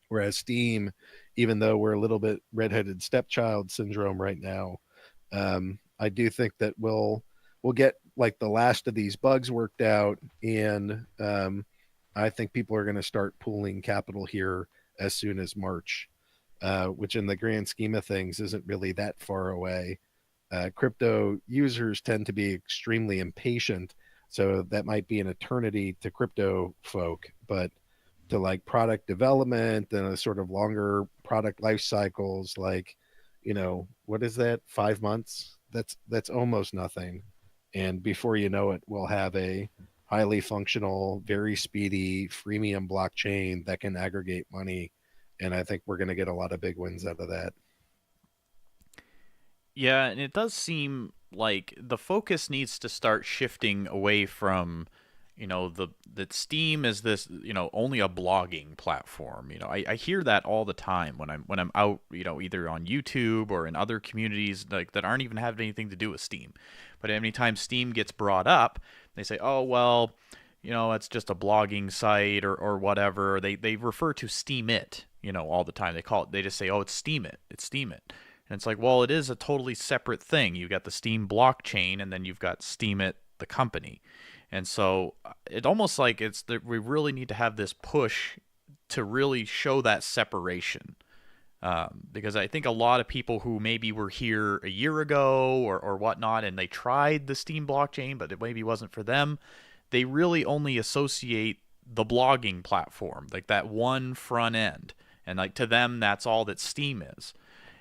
Whereas Steem, even though we're a little bit redheaded stepchild syndrome right now, I do think that we'll get the last of these bugs worked out, and I think people are going to start pooling capital here as soon as March, which in the grand scheme of things isn't really that far away. Crypto users tend to be extremely impatient. So that might be an eternity to crypto folk, but to like product development and a sort of longer product life cycles, like, what is that? 5 months? That's almost nothing. And before you know it, we'll have a highly functional, very speedy freemium blockchain that can aggregate money. And I think we're going to get a lot of big wins out of that. Yeah, and it does seem like the focus needs to start shifting away from, that Steem is this, only a blogging platform. I hear that all the time when I'm out, either on YouTube or in other communities like that aren't even having anything to do with Steem. But anytime Steem gets brought up, they say, "Oh, well, it's just a blogging site or whatever." They refer to STEEMIT, all the time. They just say, "Oh, it's STEEMIT. It's STEEMIT." And it's like, well, it is a totally separate thing. You've got the Steem blockchain, and then you've got STEEMIT, the company. And so it almost like it's that we really need to have this push to really show that separation. Because I think a lot of people who maybe were here a year ago or whatnot, and they tried the Steem blockchain, but it maybe wasn't for them, they really only associate the blogging platform, like that one front end. And like to them, that's all that Steem is.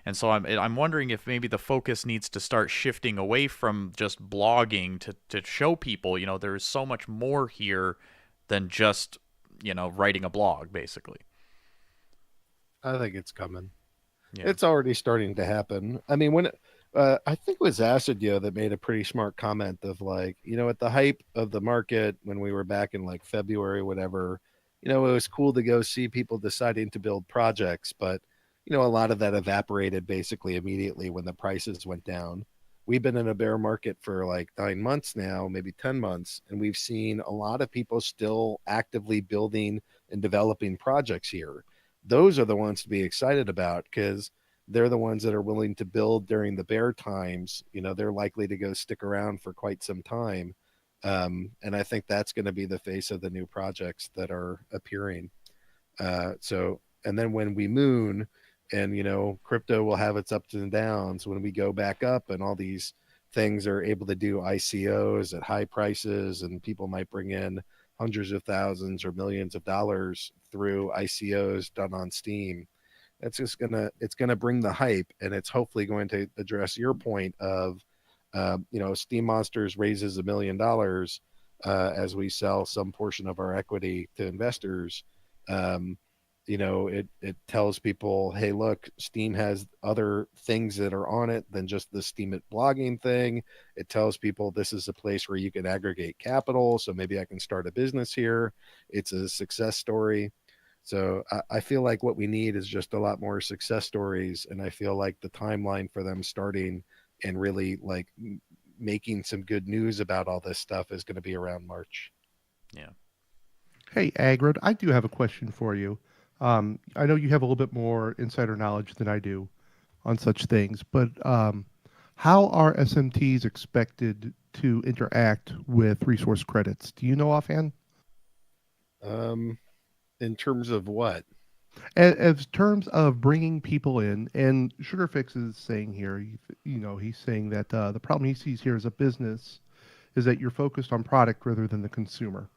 And so I'm wondering if maybe the focus needs to start shifting away from just blogging to show people, there's so much more here than just, writing a blog, basically. I think it's coming. Yeah. It's already starting to happen. I mean, I think it was Acidio that made a pretty smart comment of like, at the hype of the market when we were back in like February, whatever, it was cool to go see people deciding to build projects, but a lot of that evaporated basically immediately when the prices went down. We've been in a bear market for like 9 months now, maybe 10 months, and we've seen a lot of people still actively building and developing projects here. Those are the ones to be excited about because they're the ones that are willing to build during the bear times. They're likely to go stick around for quite some time. And I think that's going to be the face of the new projects that are appearing. And then when we moon, and crypto will have its ups and downs when we go back up, and all these things are able to do ICOs at high prices, and people might bring in hundreds of thousands or millions of dollars through ICOs done on Steem. It's gonna bring the hype, and it's hopefully going to address your point of Steem Monsters raises $1 million as we sell some portion of our equity to investors. It tells people, hey, look, Steem has other things that are on it than just the STEEMIT blogging thing. It tells people this is a place where you can aggregate capital, so maybe I can start a business here. It's a success story. So I feel like what we need is just a lot more success stories, and I feel like the timeline for them starting and really like making some good news about all this stuff is going to be around March. Yeah. Hey, Agrid, I do have a question for you. I know you have a little bit more insider knowledge than I do on such things, but how are SMTs expected to interact with resource credits? Do you know offhand? In terms of what? As terms of bringing people in, and Sugarfix is saying here, he's saying that the problem he sees here as a business is that you're focused on product rather than the consumer.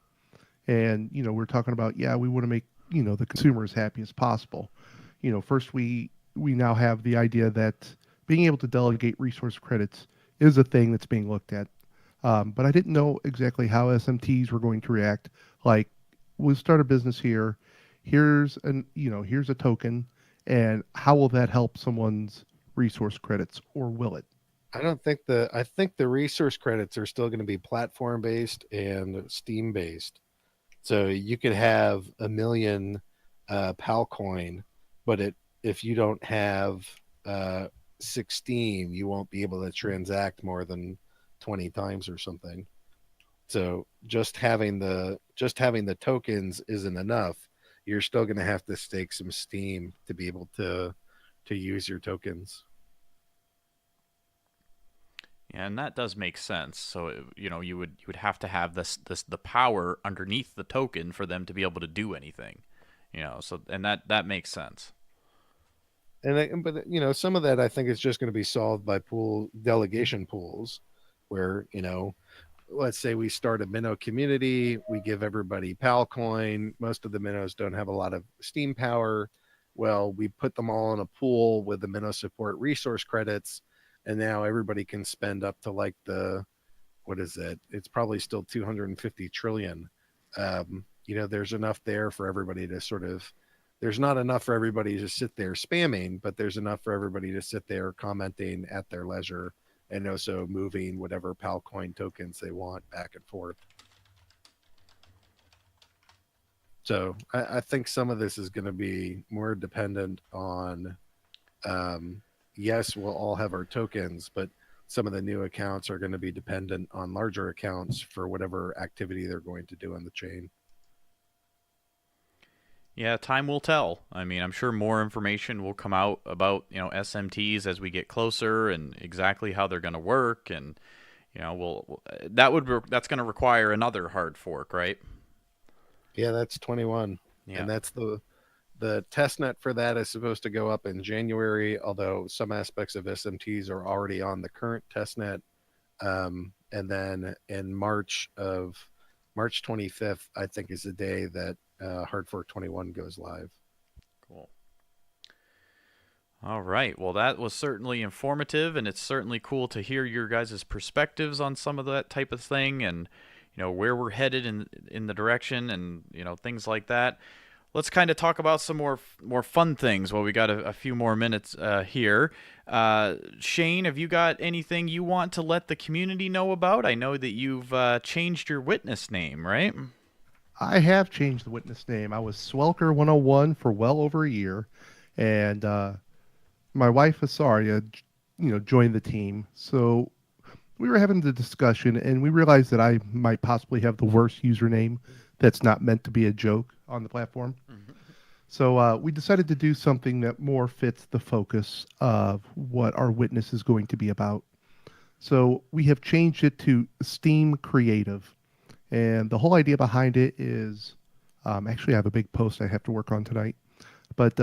And, we're talking about, we want to make the consumer as happy as possible. First we now have the idea that being able to delegate resource credits is a thing that's being looked at. But I didn't know exactly how SMTs were going to react. Like, we'll start a business here. Here's a token, and how will that help someone's resource credits, or will it? I think the resource credits are still going to be platform based and Steem based. So you could have 1 million Palcoin, but if you don't have 16, you won't be able to transact more than 20 times or something. So just having the tokens isn't enough. You're still going to have to stake some Steem to be able to use your tokens. Yeah, and that does make sense. So you would have to have the power underneath the token for them to be able to do anything. So and that makes sense. But some of that I think is just going to be solved by delegation pools, where let's say we start a minnow community, we give everybody PAL coin. Most of the minnows don't have a lot of Steam power. Well, we put them all in a pool with the minnow support resource credits, and now everybody can spend up to like what is it? It's probably still 250 trillion. There's enough there for everybody to there's not enough for everybody to sit there spamming, but there's enough for everybody to sit there commenting at their leisure and also moving whatever PAL coin tokens they want back and forth. So I think some of this is going to be more dependent on, yes, we'll all have our tokens, but some of the new accounts are going to be dependent on larger accounts for whatever activity they're going to do on the chain. Yeah, time will tell. I mean, I'm sure more information will come out about, SMTs as we get closer and exactly how they're going to work. And, that's going to require another hard fork, right? Yeah, that's 21. Yeah. And that's the testnet for that is supposed to go up in January, although some aspects of SMTs are already on the current testnet. And then in March 25th, I think is the day that Hard Fork 21 goes live. Cool. All right. Well, that was certainly informative, and it's certainly cool to hear your guys' perspectives on some of that type of thing, and where we're headed in the direction, and things like that. Let's kind of talk about some more fun things while we got a few more minutes here. Shane, have you got anything you want to let the community know about? I know that you've changed your witness name, right? I have changed the witness name. I was Swelker 101 for well over a year, and my wife Asaria, joined the team. So we were having the discussion, and we realized that I might possibly have the worst username that's not meant to be a joke on the platform. Mm-hmm. So we decided to do something that more fits the focus of what our witness is going to be about. So we have changed it to Steem Creative. And the whole idea behind it is, actually I have a big post I have to work on tonight. But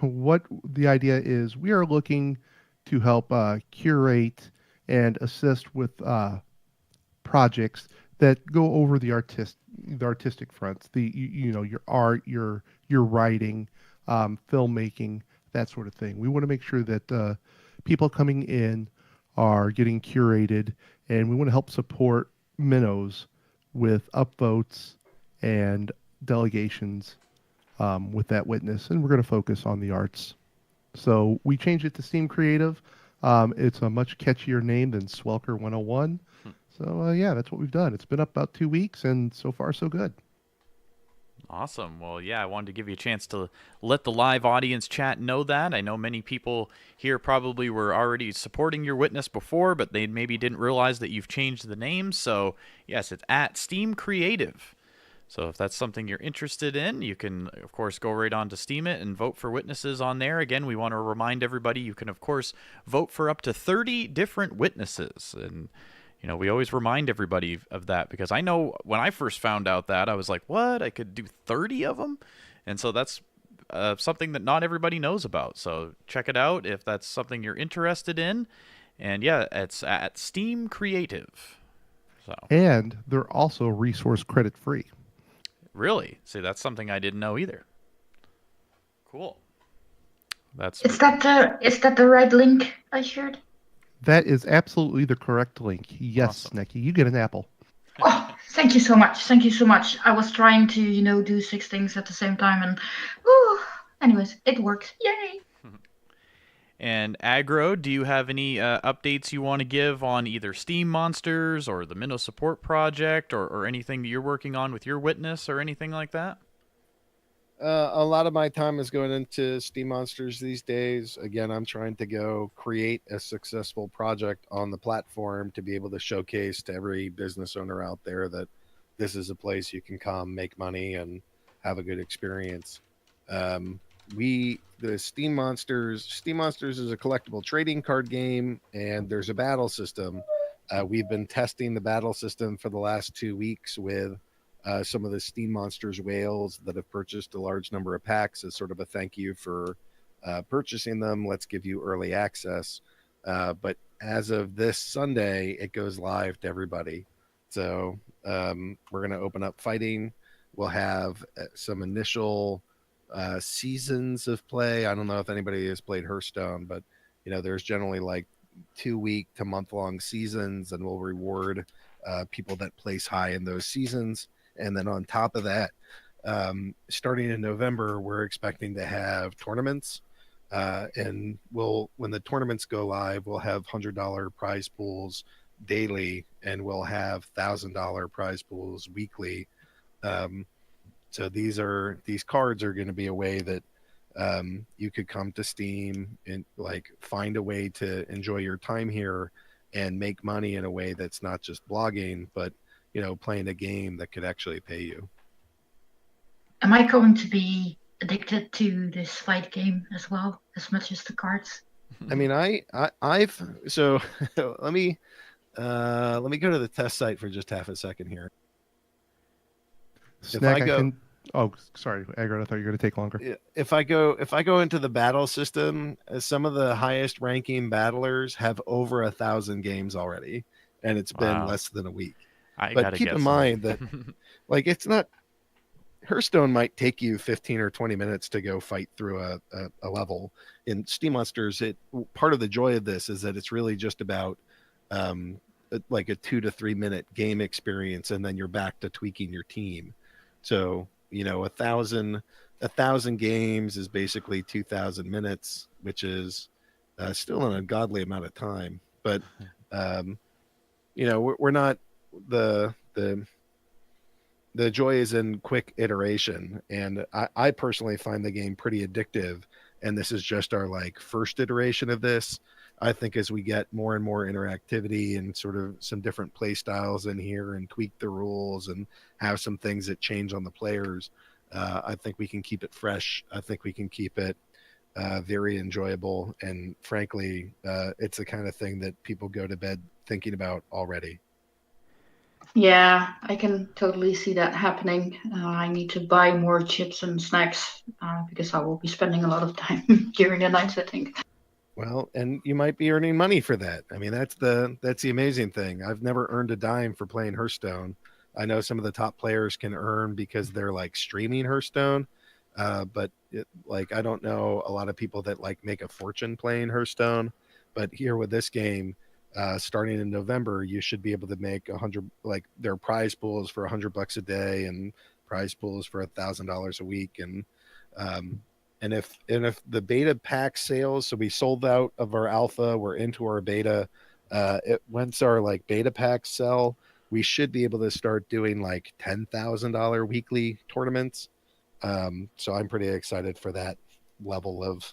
what the idea is, we are looking to help curate and assist with projects that go over the artistic fronts, your art, your writing, filmmaking, that sort of thing. We want to make sure that people coming in are getting curated, and we want to help support minnows with upvotes and delegations with that witness, and we're going to focus on the arts. So we changed it to Steem Creative. It's a much catchier name than Swelker 101. So yeah, that's what we've done. It's been up about 2 weeks, and so far so good. Awesome. Well, yeah, I wanted to give you a chance to let the live audience chat know that. I know many people here probably were already supporting your witness before, but they maybe didn't realize that you've changed the name. So, yes, it's at Steem Creative. So if that's something you're interested in, you can, of course, go right on to STEEMIT and vote for witnesses on there. Again, we want to remind everybody you can, of course, vote for up to 30 different witnesses. And we always remind everybody of that, because I know when I first found out that, I was like, what? I could do 30 of them? And so that's something that not everybody knows about. So check it out if that's something you're interested in. And yeah, it's at Steem Creative. So. And they're also resource credit free. Really? See, that's something I didn't know either. Cool. Is that the right link I shared? That is absolutely the correct link. Yes, awesome. Snekky, you get an apple. Oh, thank you so much. Thank you so much. I was trying to, do 6 things at the same time, and anyways, it worked. Yay! And Agro, do you have any updates you want to give on either Steam Monsters or the Minnow Support Project or anything that you're working on with your witness or anything like that? A lot of my time is going into Steam Monsters these days. Again, I'm trying to go create a successful project on the platform to be able to showcase to every business owner out there that this is a place you can come, make money, and have a good experience. The Steem Monsters is a collectible trading card game, and there's a battle system. We've been testing the battle system for the last 2 weeks with some of the Steem Monsters whales that have purchased a large number of packs as sort of a thank you for purchasing them. Let's give you early access. But as of this Sunday, it goes live to everybody. So we're going to open up fighting. We'll have some initial seasons of play. I don't know if anybody has played Hearthstone, but there's generally like 2-week to month-long seasons, and we'll reward people that place high in those seasons. And then on top of that, starting in November, we're expecting to have tournaments. And when the tournaments go live, we'll have $100 prize pools daily, and we'll have $1,000 prize pools weekly. So these cards are going to be a way that you could come to Steam and like find a way to enjoy your time here and make money in a way that's not just blogging, but playing a game that could actually pay you. Am I going to be addicted to this fight game as well, as much as the cards? I mean, I've so let me go to the test site for just half a second here. Snack, Oh, sorry, Agro. I thought you were going to take longer. If I go into the battle system, some of the highest ranking battlers have over 1,000 games already, and it's been less than a week. But keep in mind that, like, it's not. Hearthstone might take you 15 or 20 minutes to go fight through a level. In Steam Monsters, part of the joy of this is that it's really just about like a 2 to 3 minute game experience, and then you're back to tweaking your team. So 1,000 games is basically 2,000 minutes, which is still an ungodly amount of time. But we're not the joy is in quick iteration, and I personally find the game pretty addictive. And this is just our like first iteration of this. I think as we get more and more interactivity and sort of some different play styles in here and tweak the rules and have some things that change on the players, I think we can keep it fresh. I think we can keep it very enjoyable. And frankly, it's the kind of thing that people go to bed thinking about already. Yeah, I can totally see that happening. I need to buy more chips and snacks because I will be spending a lot of time during the nights, I think. Well, and you might be earning money for that. I mean, that's the amazing thing. I've never earned a dime for playing Hearthstone. I know some of the top players can earn because they're like streaming Hearthstone, but I don't know a lot of people that like make a fortune playing Hearthstone. But here with this game, starting in November, you should be able to make 100. Like there are prize pools for $100 a day and prize pools for $1,000 a week, and if the beta pack sales, so we sold out of our alpha, we're into our beta. Once our like beta packs sell, we should be able to start doing like $10,000 weekly tournaments. So I'm pretty excited for that level of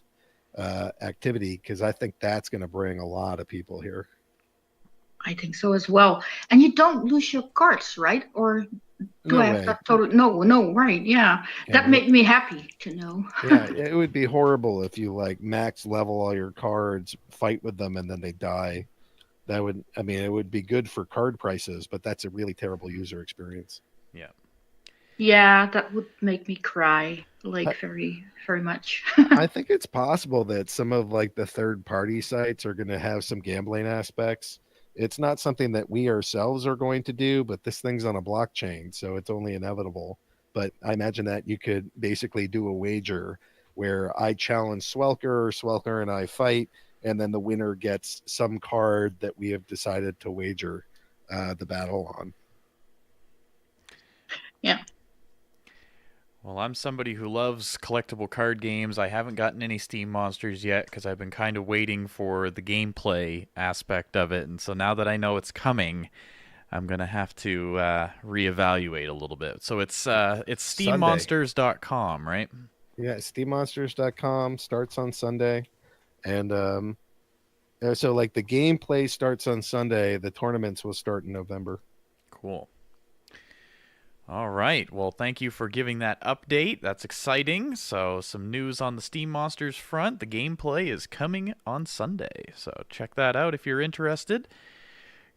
activity, because I think that's going to bring a lot of people here. I think so as well. And you don't lose your cards, right? Or do I have that totally? No, right? Yeah, that made me happy to know. Yeah, it would be horrible if you like max level all your cards, fight with them, and then they die. It would be good for card prices, but that's a really terrible user experience. Yeah. Yeah, that would make me cry, like very, very much. I think it's possible that some of like the third-party sites are going to have some gambling aspects. It's not something that we ourselves are going to do, but this thing's on a blockchain, so it's only inevitable. But I imagine that you could basically do a wager where I challenge Swelker and I fight, and then the winner gets some card that we have decided to wager the battle on. Yeah. Well, I'm somebody who loves collectible card games. I haven't gotten any Steam Monsters yet because I've been kind of waiting for the gameplay aspect of it. And so now that I know it's coming, I'm going to have to reevaluate a little bit. So it's steammonsters.com, right? Yeah, steammonsters.com starts on Sunday. And so like the gameplay starts on Sunday. The tournaments will start in November. Cool. All right. Well, thank you for giving that update. That's exciting. So some news on the Steam Monsters front. The gameplay is coming on Sunday. So check that out if you're interested.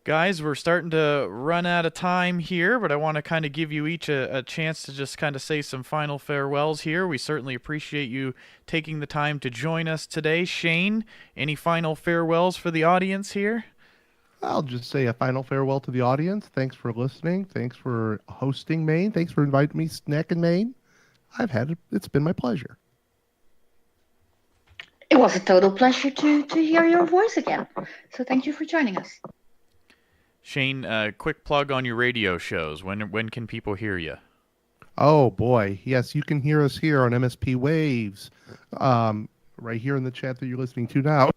Guys, we're starting to run out of time here, but I want to kind of give you each a chance to just kind of say some final farewells here. We certainly appreciate you taking the time to join us today. Shane, any final farewells for the audience here? I'll just say a final farewell to the audience. Thanks for listening. Thanks for hosting Ma1ne. Thanks for inviting me, Snack and Ma1ne. It's been my pleasure. It was a total pleasure to hear your voice again. So thank you for joining us. Shane, quick plug on your radio shows. When can people hear you? Oh boy, yes, you can hear us here on MSPWaves, right here in the chat that you're listening to now.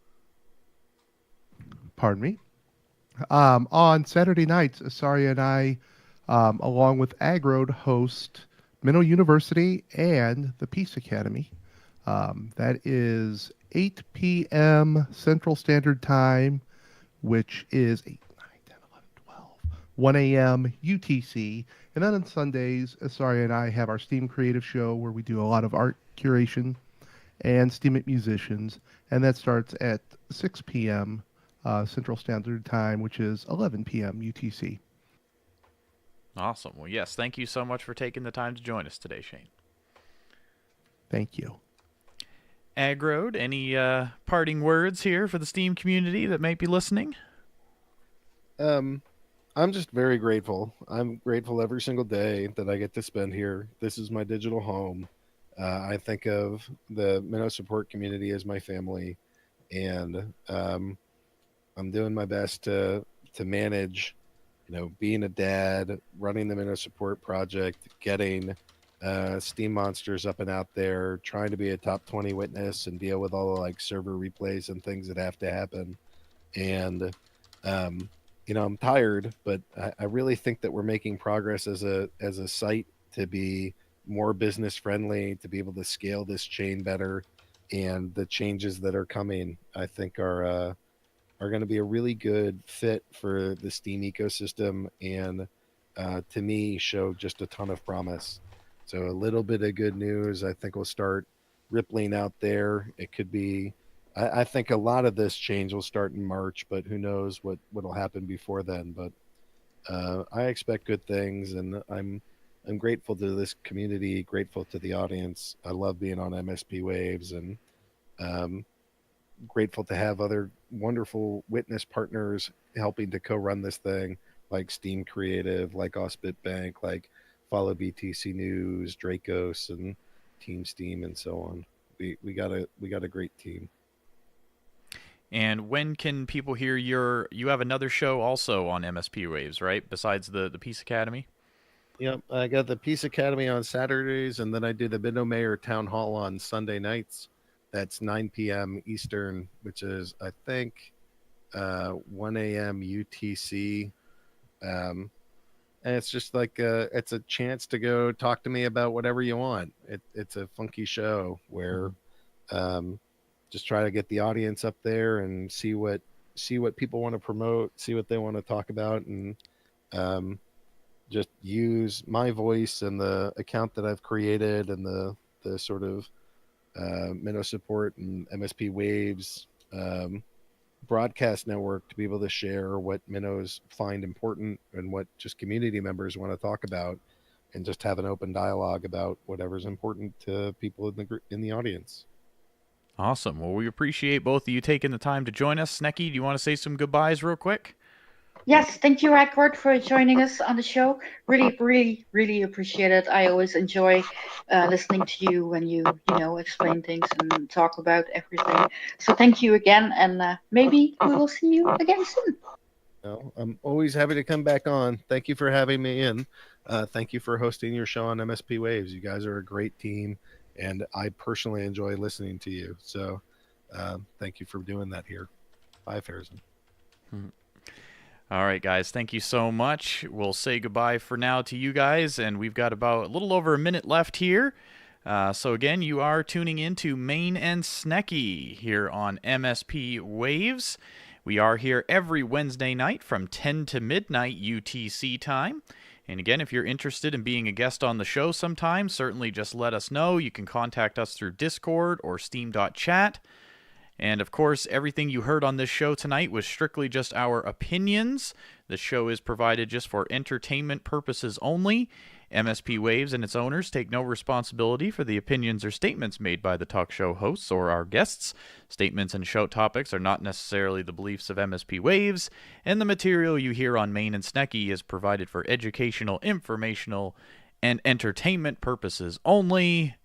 Pardon me. On Saturday nights, Asaria and I, along with Agrode, host Minnow University and the Peace Academy. That is 8 p.m. Central Standard Time, which is 8, 9, 10, 11, 12, 1 a.m. UTC. And then on Sundays, Asaria and I have our Steem Creative Show where we do a lot of art curation and STEEMIT musicians. And that starts at 6 p.m. Central Standard Time, which is 11 p.m. UTC. Awesome. Well, yes, thank you so much for taking the time to join us today, Shane. Thank you. Agrode, any parting words here for the Steem community that might be listening? I'm just very grateful. I'm grateful every single day that I get to spend here. This is my digital home. I think of the Minnow support community as my family, and I'm doing my best to manage, being a dad, running the Minnow support project, getting Steam monsters up and out there, trying to be a top 20 witness and deal with all the server replays and things that have to happen. And I'm tired, but I really think that we're making progress as a site to be more business friendly, to be able to scale this chain better. And the changes that are coming, I think, are going to be a really good fit for the Steem ecosystem, and to me, show just a ton of promise. So a little bit of good news, I think, will start rippling out there. It could be. I think a lot of this change will start in March, but who knows what'll happen before then. But I expect good things, and I'm grateful to this community, grateful to the audience. I love being on MSPWaves, and grateful to have other wonderful witness partners helping to co-run this thing, like Steem Creative, like Ospit Bank, like Follow BTC News, Dracos, and Team Steem, and so on. We got a great team. And when can people hear you have another show also on MSPWaves, right? Besides the Peace Academy? Yep, I got the Peace Academy on Saturdays, and then I do the Minnow Mayor Town Hall on Sunday nights. That's 9 p.m. Eastern, which is, I think, 1 a.m. UTC. And it's just it's a chance to go talk to me about whatever you want. It's a funky show where just try to get the audience up there and see what people want to promote, see what they want to talk about, and just use my voice and the account that I've created and the sort of Minnow support and MSPWaves broadcast network to be able to share what minnows find important and what just community members want to talk about, and just have an open dialogue about whatever's important to people in the audience. Awesome. Well, we appreciate both of you taking the time to join us. Snekky, do you want to say some goodbyes real quick? Yes, thank you, Edward, for joining us on the show. Really, really, really appreciate it. I always enjoy listening to you when you explain things and talk about everything. So thank you again, and maybe we will see you again soon. No, I'm always happy to come back on. Thank you for having me in. Thank you for hosting your show on MSPWaves. You guys are a great team, and I personally enjoy listening to you. So thank you for doing that here. Bye, Fairson. All right, guys, thank you so much. We'll say goodbye for now to you guys, and we've got about a little over a minute left here. So again, you are tuning in to Ma1ne Snekky here on MSPWaves. We are here every Wednesday night from 10 to midnight UTC time. And again, if you're interested in being a guest on the show sometime, certainly just let us know. You can contact us through Discord or steam.chat. And of course, everything you heard on this show tonight was strictly just our opinions. The show is provided just for entertainment purposes only. MSP Waves and its owners take no responsibility for the opinions or statements made by the talk show hosts or our guests. Statements and show topics are not necessarily the beliefs of MSP Waves, and the material you hear on Ma1ne Snekky is provided for educational, informational, and entertainment purposes only.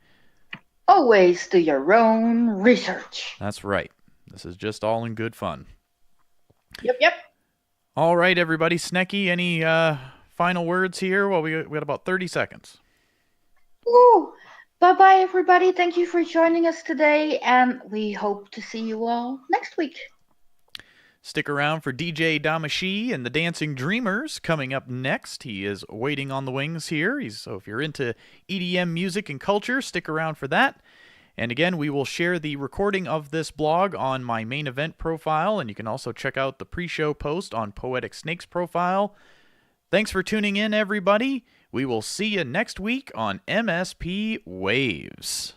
Always do your own research. That's right. This is just all in good fun. Yep. All right, everybody. Snekky, any final words here? Well, we got about 30 seconds. Ooh. Bye-bye, everybody. Thank you for joining us today, and we hope to see you all next week. Stick around for DJ Damashi and the Dancing Dreamers coming up next. He is waiting on the wings here. So if you're into EDM music and culture, stick around for that. And again, we will share the recording of this blog on my main event profile, and you can also check out the pre-show post on Poetic Snake's profile. Thanks for tuning in, everybody. We will see you next week on MSP Waves.